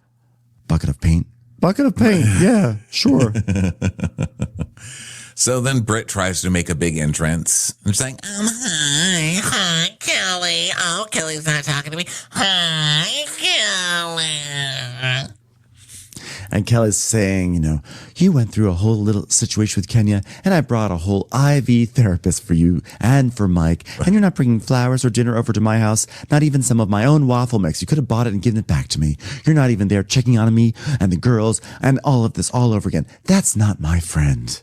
bucket of paint. Yeah, sure. So then Britt tries to make a big entrance. And she's like, Hi, Kelly. Oh, Kelly's not talking to me. Hi, Kelly. And Kelly's saying, you went through a whole little situation with Kenya, and I brought a whole IV therapist for you and for Mike. And you're not bringing flowers or dinner over to my house, not even some of my own waffle mix. You could have bought it and given it back to me. You're not even there checking on me and the girls and all of this all over again. That's not my friend.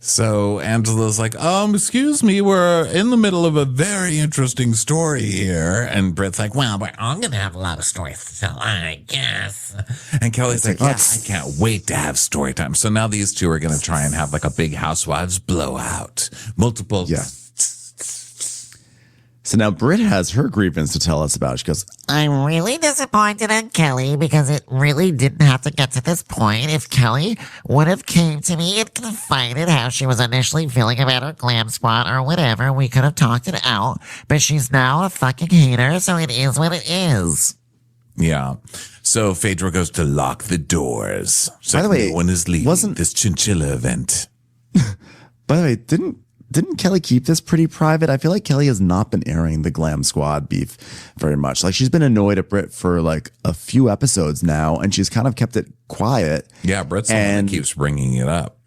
So Angela's like, excuse me, we're in the middle of a very interesting story here. And Britt's like, well, We're all going to have a lot of stories to tell, I guess. and Kelly's like, yeah, I can't wait to have story time. So now these two are going to try and have like a big housewives blowout. Multiple. Yeah. So now Britt has her grievance to tell us about. She goes, I'm really disappointed in Kelly because it really didn't have to get to this point. If Kelly would have came to me and confided how she was initially feeling about her glam squad or whatever, we could have talked it out. But she's now a fucking hater, so it is what it is. Yeah. So Phaedra goes to lock the doors. So By the way, no one is leaving wasn't- this chinchilla event. by the way, didn't Kelly keep this pretty private? I feel like Kelly has not been airing the Glam Squad beef very much. Like she's been annoyed at Britt for like a few episodes now, and she's kind of kept it quiet. Yeah, Britt's the one that keeps bringing it up.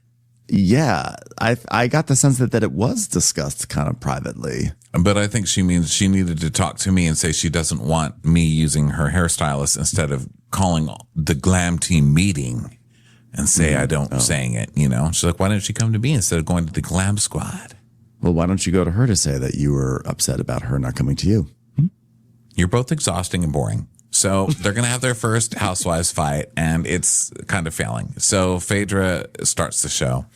Yeah, I got the sense that it was discussed kind of privately. But I think she means she needed to talk to me and say she doesn't want me using her hairstylist instead of calling the Glam team meeting and say I don't saying it, you know? She's like, why didn't she come to me instead of going to the Glam Squad? Well, why don't you go to her to say that you were upset about her not coming to you? You're both exhausting and boring. So they're going to have their first housewives fight, and it's kind of failing. So Phaedra starts the show.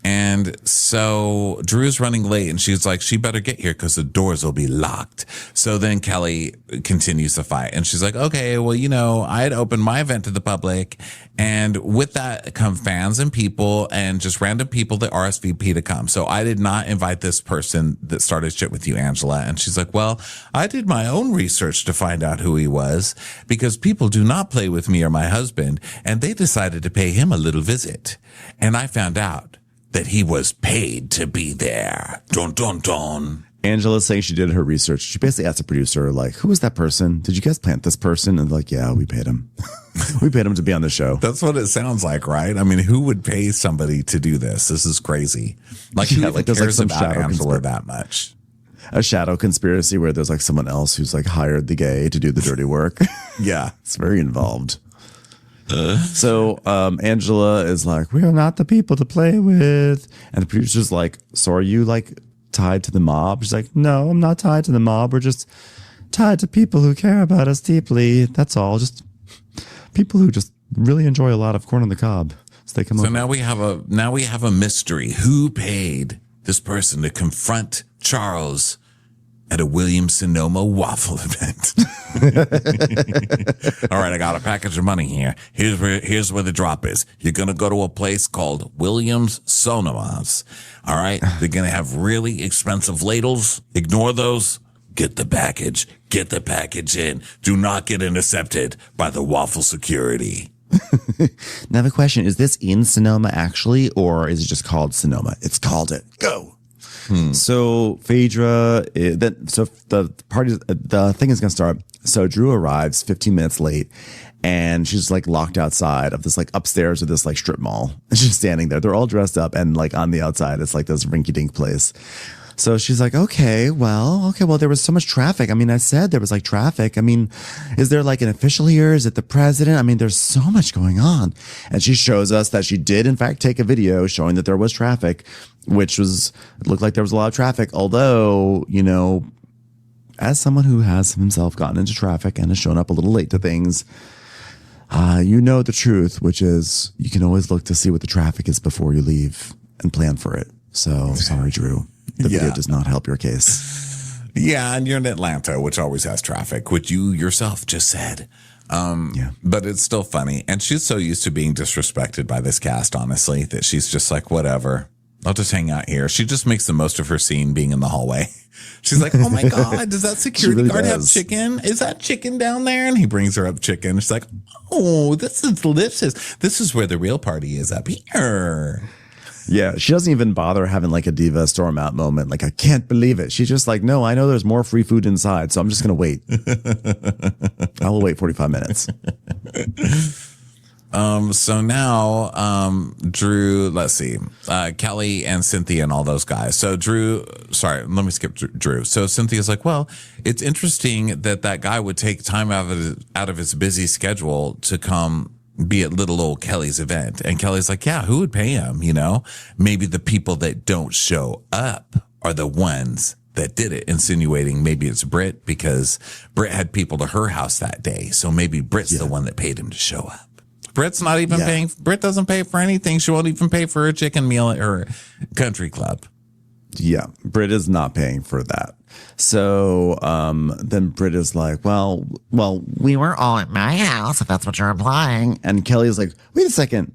And so Drew's running late, and she's like, she better get here because the doors will be locked. So then Kelly continues the fight, and she's like, okay, well, you know, I had opened my event to the public, and with that come fans and people and just random people that RSVP to come. So I did not invite this person that started shit with you, Angela. And she's like, well, I did my own research to find out who he was because people do not play with me or my husband, and they decided to pay him a little visit. And I found out that he was paid to be there. Dun, dun, dun. Angela's saying she did her research. She basically asked the producer, like, who was that person? Did you guys plant this person? And they're like, yeah, we paid him. We paid him to be on the show. That's what it sounds like, right? I mean, who would pay somebody to do this? This is crazy. Like, who even there's cares some about shadow Angela that much? A shadow conspiracy where there's like someone else who's like hired the gay to do the dirty work. Yeah. It's very involved. So Angela is like, we are not the people to play with. And the producer's like, so are you like tied to the mob? She's like, no, I'm not tied to the mob. We're just tied to people who care about us deeply. That's all. Just people who just really enjoy a lot of corn on the cob. So they come So over. now we have a mystery. Who paid this person to confront Charles at a Williams-Sonoma Waffle event? All right, I got a package of money here. Here's where the drop is. You're going to go to a place called Williams-Sonoma's. All right? They're going to have really expensive ladles. Ignore those. Get the package. Get the package in. Do not get intercepted by the Waffle security. Now the question, is this in Sonoma actually, or is it just called Sonoma? It's called it. Go. So Phaedra, the thing is going to start. So Drew arrives 15 minutes late, and she's like locked outside of this like upstairs of this like strip mall. And she's standing there. They're all dressed up, and like on the outside, it's like this rinky dink place. So she's like, okay, well, there was so much traffic. I mean, I said there was like traffic. I mean, is there like an official here? Is it the president? I mean, there's so much going on. And she shows us that she did, in fact, take a video showing that there was traffic, it looked like there was a lot of traffic. Although, you know, as someone who has himself gotten into traffic and has shown up a little late to things, you know the truth, which is you can always look to see what the traffic is before you leave and plan for it. So sorry, Drew. The video does not help your case. Yeah, and you're in Atlanta, which always has traffic, which you yourself just said. But it's still funny. And she's so used to being disrespected by this cast, honestly, that she's just like, whatever. I'll just hang out here. She just makes the most of her scene being in the hallway. She's like, oh my God, does that security guard have chicken? Is that chicken down there? And he brings her up chicken. She's like, oh, this is delicious. This is where the real party is, up here. Yeah, she doesn't even bother having like a diva storm out moment. Like, I can't believe it. She's just like, no, I know there's more free food inside, so I'm just going to wait. I will wait 45 minutes. So now, Drew, let's see, Kelly and Cynthia and all those guys. So let me skip Drew. So Cynthia's like, well, it's interesting that guy would take time out of his busy schedule to come be at little old Kelly's event. And Kelly's like, yeah, who would pay him? You know, maybe the people that don't show up are the ones that did it, insinuating maybe it's Britt because Britt had people to her house that day. So maybe Britt's the one that paid him to show up. Britt's not even paying. Britt doesn't pay for anything. She won't even pay for her chicken meal at her country club. Yeah, Britt is not paying for that. So then Britt is like, well, We were all at my house, if that's what you're implying. and Kelly's like, wait a second.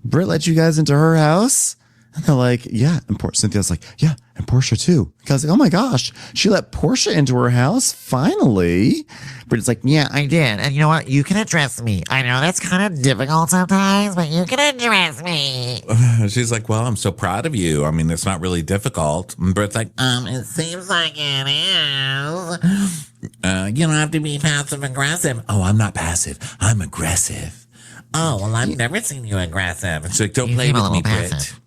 Britt let you guys into her house? And they're like, yeah. And Cynthia's like, yeah, and Portia too. Because like, oh my gosh, she let Portia into her house finally. Britt's like, yeah, I did. And you know what? You can address me. I know that's kind of difficult sometimes, but you can address me. She's like, well, I'm so proud of you. I mean, it's not really difficult. And Britt's like, It seems like it is. You don't have to be passive aggressive. oh, I'm not passive. I'm aggressive. Oh, well, I've never seen you aggressive. She's like, don't You play seem a with me, little Britt. passive.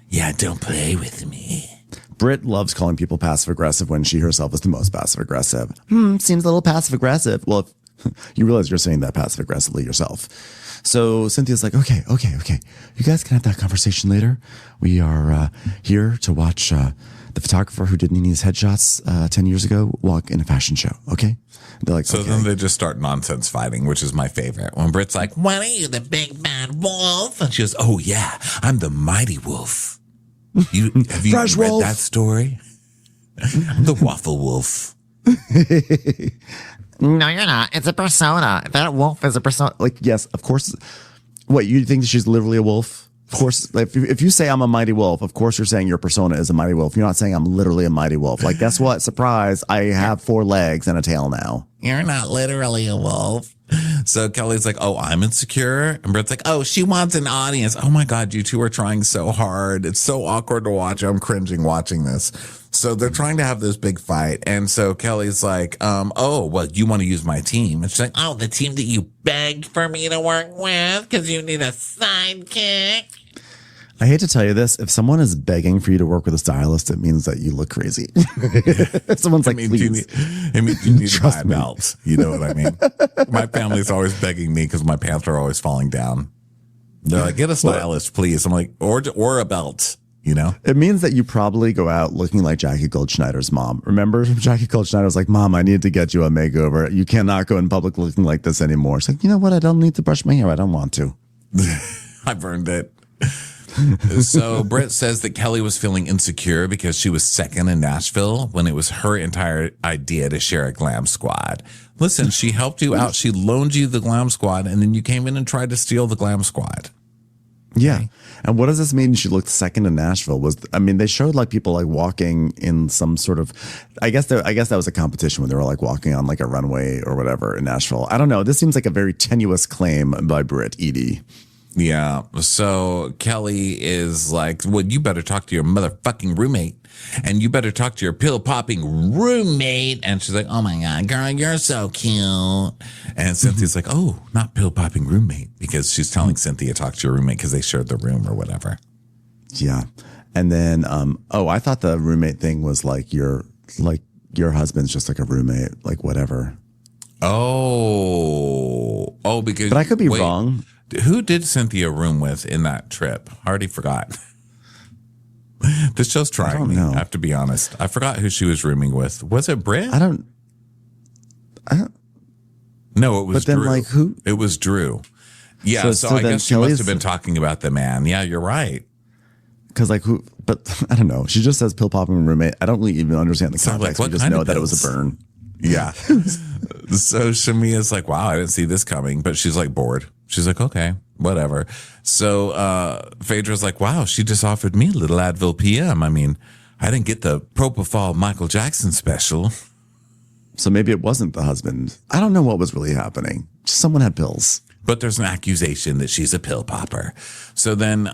Yeah, don't play with me. Britt loves calling people passive aggressive when she herself is the most passive aggressive. Seems a little passive aggressive. Well, if you realize you're saying that passive aggressively yourself. So Cynthia's like, okay. You guys can have that conversation later. We are here to watch the photographer who did Nini's headshots 10 years ago walk in a fashion show. Okay. They're like, So okay. then they just start nonsense fighting, which is my favorite. When Britt's like, What are you, the big bad wolf? and she goes, oh yeah, I'm the mighty wolf. Have you Fresh read wolf. that story? I'm the waffle wolf. No, you're not. It's a persona. That wolf is a persona. Like, yes, of course. What, you think she's literally a wolf? Of course, if you say I'm a mighty wolf, of course you're saying your persona is a mighty wolf. You're not saying I'm literally a mighty wolf. Like, guess what? Surprise. I have 4 legs and a tail now. You're not literally a wolf. So Kelly's like, oh, I'm insecure. And Britt's like, oh, she wants an audience. Oh my God, you two are trying so hard. It's so awkward to watch. I'm cringing watching this. So they're trying to have this big fight. And so Kelly's like, oh, well, you want to use my team. And she's like, Oh, the team that you begged for me to work with because you need a sidekick. I hate to tell you this. If someone is begging for you to work with a stylist, it means that you look crazy. If someone's like, you please. need to buy a belt. You know what I mean? My family's always begging me because my pants are always falling down. They're like, get a stylist, please. I'm like, or a belt, you know? It means that you probably go out looking like Jackie Goldschneider's mom. Remember, Jackie Goldschneider was like, Mom, I need to get you a makeover. You cannot go in public looking like this anymore. It's like, you know what? I don't need to brush my hair. I don't want to. I burned it. So Britt says that Kelly was feeling insecure because she was second in Nashville when it was her entire idea to share a glam squad. Listen, she helped you out. She loaned you the glam squad, and then you came in and tried to steal the glam squad. Yeah. And what does this mean? She looked second in Nashville. They showed like people like walking in some sort of, I guess that was a competition when they were like walking on like a runway or whatever in Nashville. I don't know. This seems like a very tenuous claim by Britt Edie. Yeah. So Kelly is like, well, you better talk to your motherfucking roommate, and you better talk to your pill popping roommate. And she's like, oh my God, girl, you're so cute. And Cynthia's like, oh, not pill popping roommate, because she's telling Cynthia talk to your roommate because they shared the room or whatever. Yeah. And then, I thought the roommate thing was like your husband's just like a roommate, like whatever. Oh, because. But I could be wrong. Who did Cynthia room with in that trip? I already forgot. This show's trying me. I have to be honest. I forgot who she was rooming with. Was it Britt? I don't. No, it was. But then, Drew. like, who? It was Drew. Yeah, so I guess she must have been talking about the man. Yeah, you're right. Because like who? But I don't know. She just says pill popping roommate. I don't really even understand the context. Like, we just know that it was a burn. Yeah. So Shamia's like, wow, I didn't see this coming. But she's like bored. She's like, okay, whatever. So Fedra's like, wow, she just offered me a little Advil PM. I mean, I didn't get the Propofol Michael Jackson special. So maybe it wasn't the husband. I don't know what was really happening. Just someone had pills. But there's an accusation that she's a pill popper. So then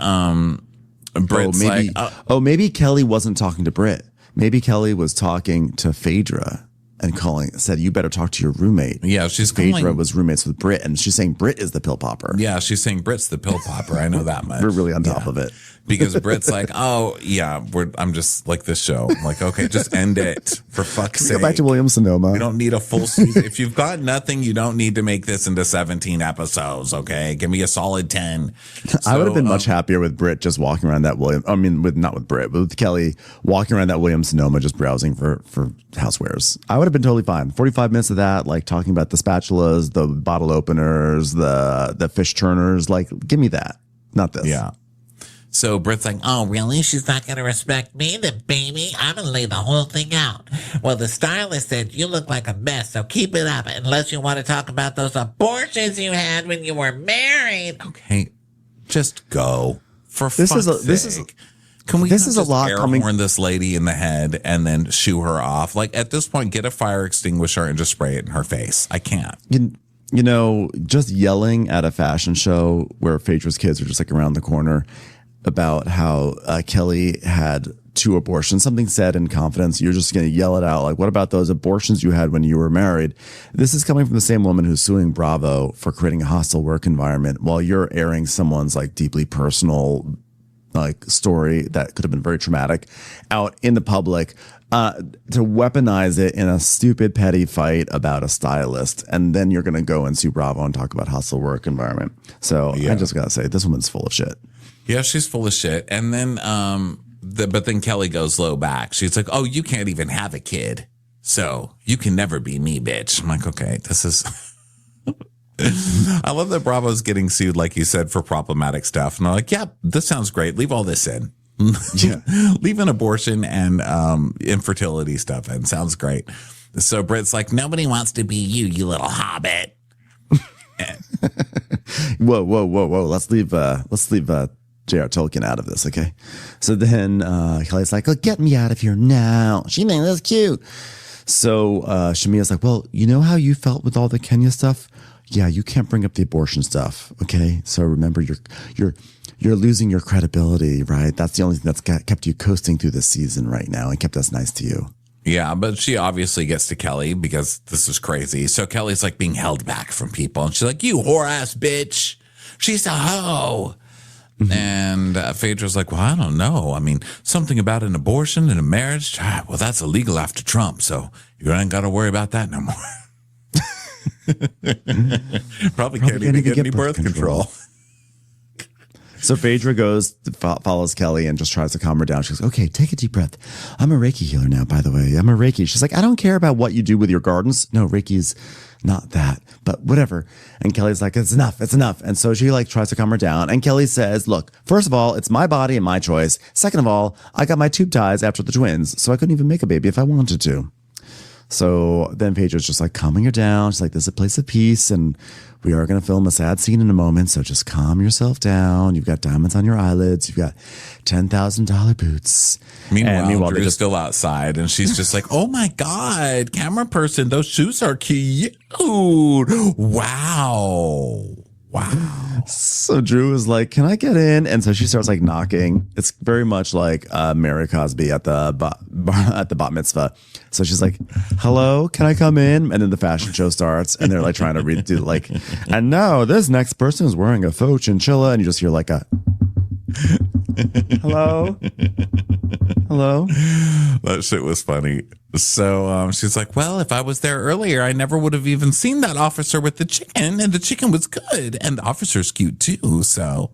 Britt's maybe Kelly wasn't talking to Britt. Maybe Kelly was talking to Fedra and said, you better talk to your roommate. Yeah, she's Fedra was roommates with Britt, and she's saying Britt is the pill popper. Yeah, she's saying Britt's the pill popper. I know that much. We're really on top of it. Because Britt's like, oh, yeah, I'm just like this show. I'm like, okay, just end it for fuck's sake. Go back to William Sonoma. We don't need a full season. If you've got nothing, you don't need to make this into 17 episodes, okay? Give me a solid 10. I would have been much happier with Britt just walking around that not with Britt, but with Kelly walking around that William Sonoma just browsing for housewares. I would have been totally fine. 45 minutes of that, like talking about the spatulas, the bottle openers, the fish turners. Like, give me that, not this. Yeah. So Britt's like, oh, really? She's not going to respect me? Then, baby, I'm going to lay the whole thing out. Well, the stylist said, you look like a mess, so keep it up unless you want to talk about those abortions you had when you were married. Okay, just go. For fuck's sake. Can we this is a lot coming horn this lady in the head and then shoo her off? Like, at this point, get a fire extinguisher and just spray it in her face. I can't. You know, just yelling at a fashion show where Phaedra's kids are just like around the corner about how Kelly had 2 abortions, something said in confidence, you're just going to yell it out. Like, what about those abortions you had when you were married? This is coming from the same woman who's suing Bravo for creating a hostile work environment while you're airing someone's like deeply personal like story that could have been very traumatic out in the public, to weaponize it in a stupid petty fight about a stylist. And then you're going to go and sue Bravo and talk about hostile work environment. So I just got to say, this woman's full of shit. Yeah, she's full of shit. And then, but then Kelly goes low back. She's like, oh, you can't even have a kid. So you can never be me, bitch. I'm like, okay, this is... I love that Bravo's getting sued, like you said, for problematic stuff. And they're like, yeah, this sounds great. Leave all this in. Yeah. Leave an abortion and infertility stuff in. Sounds great. So Britt's like, nobody wants to be you, you little hobbit. Whoa. Let's leave J.R. Tolkien out of this, okay? So then Kelly's like, oh, get me out of here now. She thinks that's cute. So Shamia's like, well, you know how you felt with all the Kenya stuff? Yeah, you can't bring up the abortion stuff, okay? So remember, you're losing your credibility, right? That's the only thing that's kept you coasting through this season right now and kept us nice to you. Yeah, but she obviously gets to Kelly because this is crazy. So Kelly's like being held back from people. And she's like, you whore-ass bitch. She's a hoe. Mm-hmm. And Phaedra's like, well, I don't know. I mean, something about an abortion and a marriage. Well, that's illegal after Trump. So you ain't got to worry about that no more. Probably can't even get any birth control. So Phaedra follows Kelly and just tries to calm her down. She goes, okay, take a deep breath. I'm a Reiki healer now, by the way. I'm a Reiki. She's like, I don't care about what you do with your gardens. No, Reiki's not that, but whatever. And Kelly's like, it's enough. And so she like tries to calm her down. And Kelly says, look, first of all, it's my body and my choice. Second of all, I got my tube ties after the twins, so I couldn't even make a baby if I wanted to. So then Phaedra's just like calming her down. She's like, this is a place of peace and we are going to film a sad scene in a moment. So just calm yourself down. You've got diamonds on your eyelids. You've got $10,000 boots. Meanwhile Drew's still outside and she's just like, oh my God, camera person, those shoes are cute. Wow. So Drew is like, can I get in? And so she starts like knocking. It's very much like Mary Cosby at the bat mitzvah. So she's like, hello, can I come in? And then the fashion show starts and they're like trying to redo like, and now this next person is wearing a faux chinchilla. And you just hear like a, hello. That shit was funny. So she's like, well, if I was there earlier, I never would have even seen that officer with the chicken, and the chicken was good, and the officer's cute too. So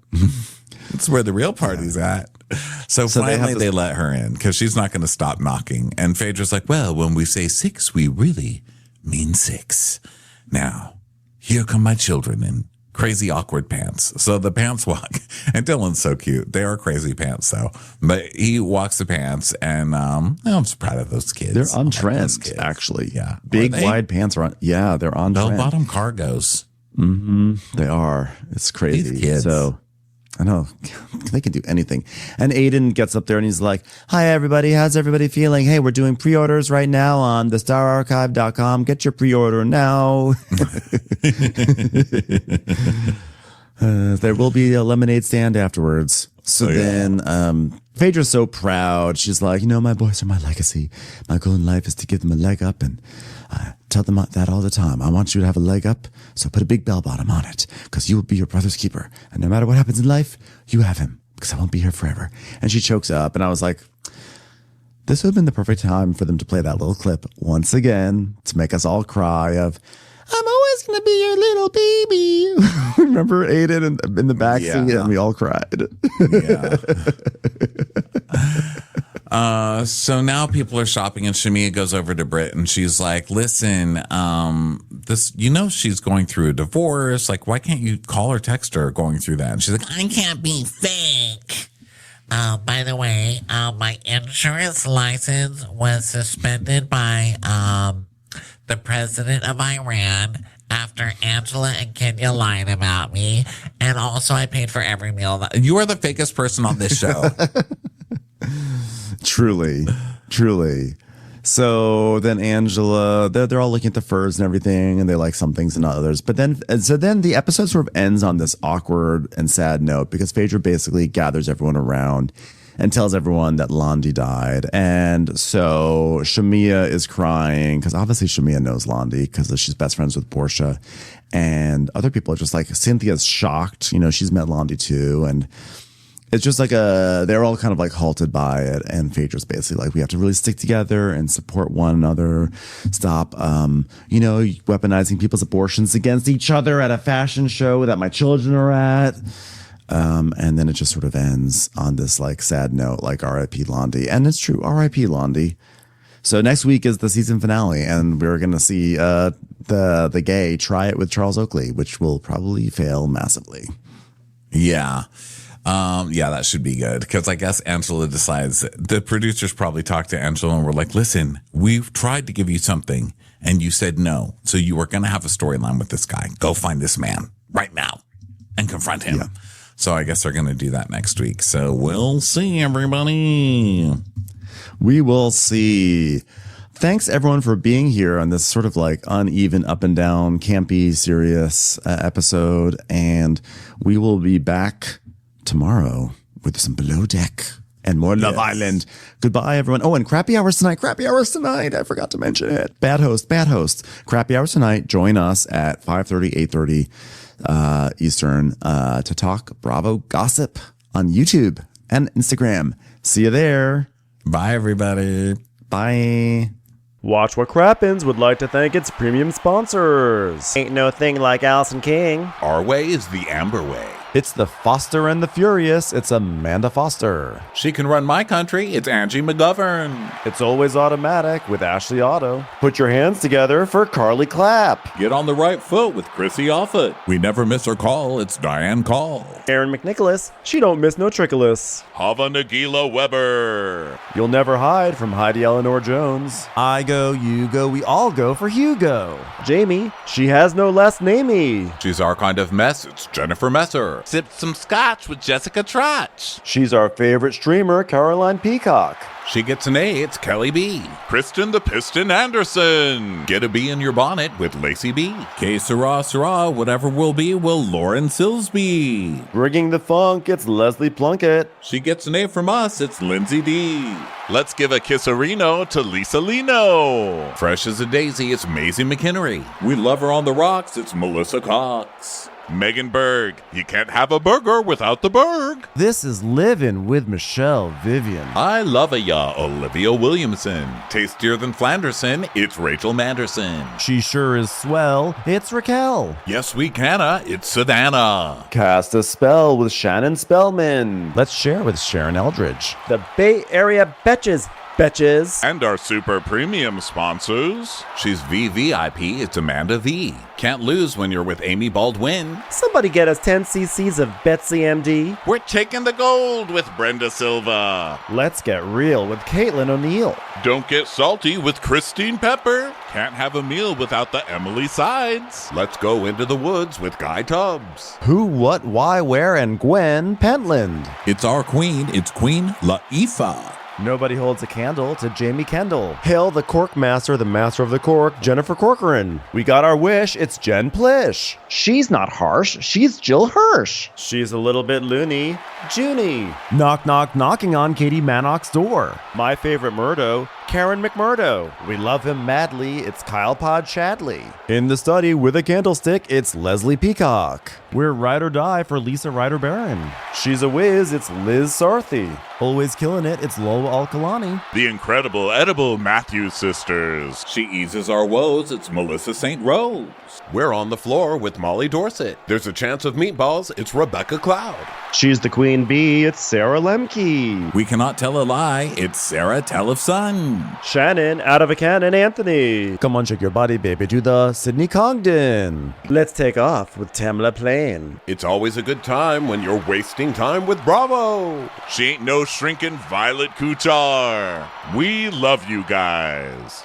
that's where the real party's at. So finally they let her in because she's not going to stop knocking. And Phaedra's like, well, when we say 6, we really mean 6. Now, here come my children in crazy awkward pants. So the pants walk, and Dylan's so cute. They are crazy pants though, but he walks the pants, and I'm so proud of those kids. They're on trend, actually. Yeah, big wide pants are on. Yeah, they're on trend. Bell-bottom cargos. Mm-hmm. They are. It's crazy. These kids. So I know they can do anything. And Aiden gets up there and he's like, hi, everybody. How's everybody feeling? Hey, we're doing pre-orders right now on thestararchive.com. Get your pre-order now. There will be a lemonade stand afterwards. So then Phaedra's so proud. She's like, my boys are my legacy. My goal in life is to give them a leg up, and tell them that all the time. I want you to have a leg up, so put a big bell bottom on it, because you will be your brother's keeper. And no matter what happens in life, you have him, because I won't be here forever. And she chokes up, and I was like, this would have been the perfect time for them to play that little clip once again to make us all cry of, I'm always going to be your little baby. Remember Aiden in the backseat, and we all cried. So now people are shopping, and Shamia goes over to Britt, and she's like, listen, she's going through a divorce. Like, why can't you call or text her going through that? And she's like, I can't be fake. By the way, my insurance license was suspended by the president of Iran after Angela and Kenya lied about me. And also I paid for every meal. You are the fakest person on this show. Truly. So then Angela, they're all looking at the furs and everything, and they like some things and not others. But then the episode sort of ends on this awkward and sad note because Fedra basically gathers everyone around and tells everyone that Londi died. And so Shamia is crying because obviously Shamia knows Londi because she's best friends with Portia. And other people are just like, Cynthia's shocked. You know, she's met Londi too. And it's just like they're all kind of like halted by it. And Phaedra's basically like, we have to really stick together and support one another. Stop, weaponizing people's abortions against each other at a fashion show that my children are at. And then it just sort of ends on this like sad note, like R.I.P. Londi. And it's true, R.I.P. Londi. So next week is the season finale, and we're going to see the gay try it with Charles Oakley, which will probably fail massively. Yeah. That should be good because I guess Angela decides the producers probably talked to Angela and were like, listen, we've tried to give you something and you said no. So you were going to have a storyline with this guy. Go find this man right now and confront him. Yeah. So I guess they're going to do that next week. So we'll see, everybody. We will see. Thanks, everyone, for being here on this sort of like uneven, up and down, campy, serious episode. And we will be back tomorrow with some Below Deck and more Love Island. Goodbye, everyone. Oh, and Crappy Hours tonight. I forgot to mention it. Bad host. Crappy Hours tonight. Join us at 5:30, 8:30 Eastern to talk Bravo gossip on YouTube and Instagram. See you there. Bye, everybody. Bye. Watch What Crappens would like to thank its premium sponsors. Ain't no thing like Allison King. Our way is the Amber way. It's the Foster and the Furious. It's Amanda Foster. She can run my country. It's Angie McGovern. It's always automatic with Ashley Auto. Put your hands together for Carly Clapp. Get on the right foot with Chrissy Offit. We never miss her call. It's Diane Call. Aaron McNicholas. She don't miss no trickolas. Hava Nagila Weber. You'll never hide from Heidi Eleanor Jones. I go, you go, we all go for Hugo. Jamie. She has no last namey. She's our kind of mess. It's Jennifer Messer. Sipped some scotch with Jessica Trotch. She's our favorite streamer, Caroline Peacock. She gets an A, it's Kelly B. Kristen the Piston Anderson. Get a B in your bonnet with Lacey B. Que sera, whatever will be, will Lauren Silsby. Bringing the funk, it's Leslie Plunkett. She gets an A from us, it's Lindsay D. Let's give a kisserino to Lisa Lino. Fresh as a daisy, it's Maisie McHenry. We love her on the rocks, it's Melissa Cox. Megan Berg. You can't have a burger without the Berg. This is Livin' with Michelle Vivian. I love ya, Olivia Williamson. Tastier than Flanderson, it's Rachel Manderson. She sure is swell, it's Raquel. Yes, we canna, it's Savannah. Cast a spell with Shannon Spellman. Let's share with Sharon Eldridge. The Bay Area Betches. And our super premium sponsors. She's VVIP, it's Amanda V. Can't lose when you're with Amy Baldwin. Somebody get us 10 cc's of Betsy MD. We're taking the gold with Brenda Silva. Let's get real with Caitlin O'Neill. Don't get salty with Christine Pepper. Can't have a meal without the Emily Sides. Let's go into the woods with Guy Tubbs. Who, what, why, where, and Gwen Pentland. It's our queen, it's Queen Laifah. Nobody holds a candle to Jamie Kendall. Hail the Cork Master, the Master of the Cork, Jennifer Corcoran. We got our wish, it's Jen Plish. She's not harsh, she's Jill Hirsch. She's a little bit loony, Junie. Knock, knock, knocking on Katie Manock's door. My favorite Murdo, Karen McMurdo. We love him madly, it's Kyle Pod Shadley. In the study with a candlestick, it's Leslie Peacock. We're Ride or Die for Lisa Ryder Barron. She's a whiz, it's Liz Sarthy. Always killing it, it's Lola Alkalani. The incredible edible Matthews sisters. She eases our woes, it's Melissa St. Rose. We're on the floor with Molly Dorset. There's a chance of meatballs, it's Rebecca Cloud. She's the queen bee, it's Sarah Lemke. We cannot tell a lie, it's Sarah Tellefson. Shannon, out of a cannon, Anthony. Come on, shake your body, baby, to the Sydney Congdon. Let's take off with Tamla Plain. It's always a good time when you're wasting time with Bravo. She ain't no shrinking Violet Kuchar. We love you guys.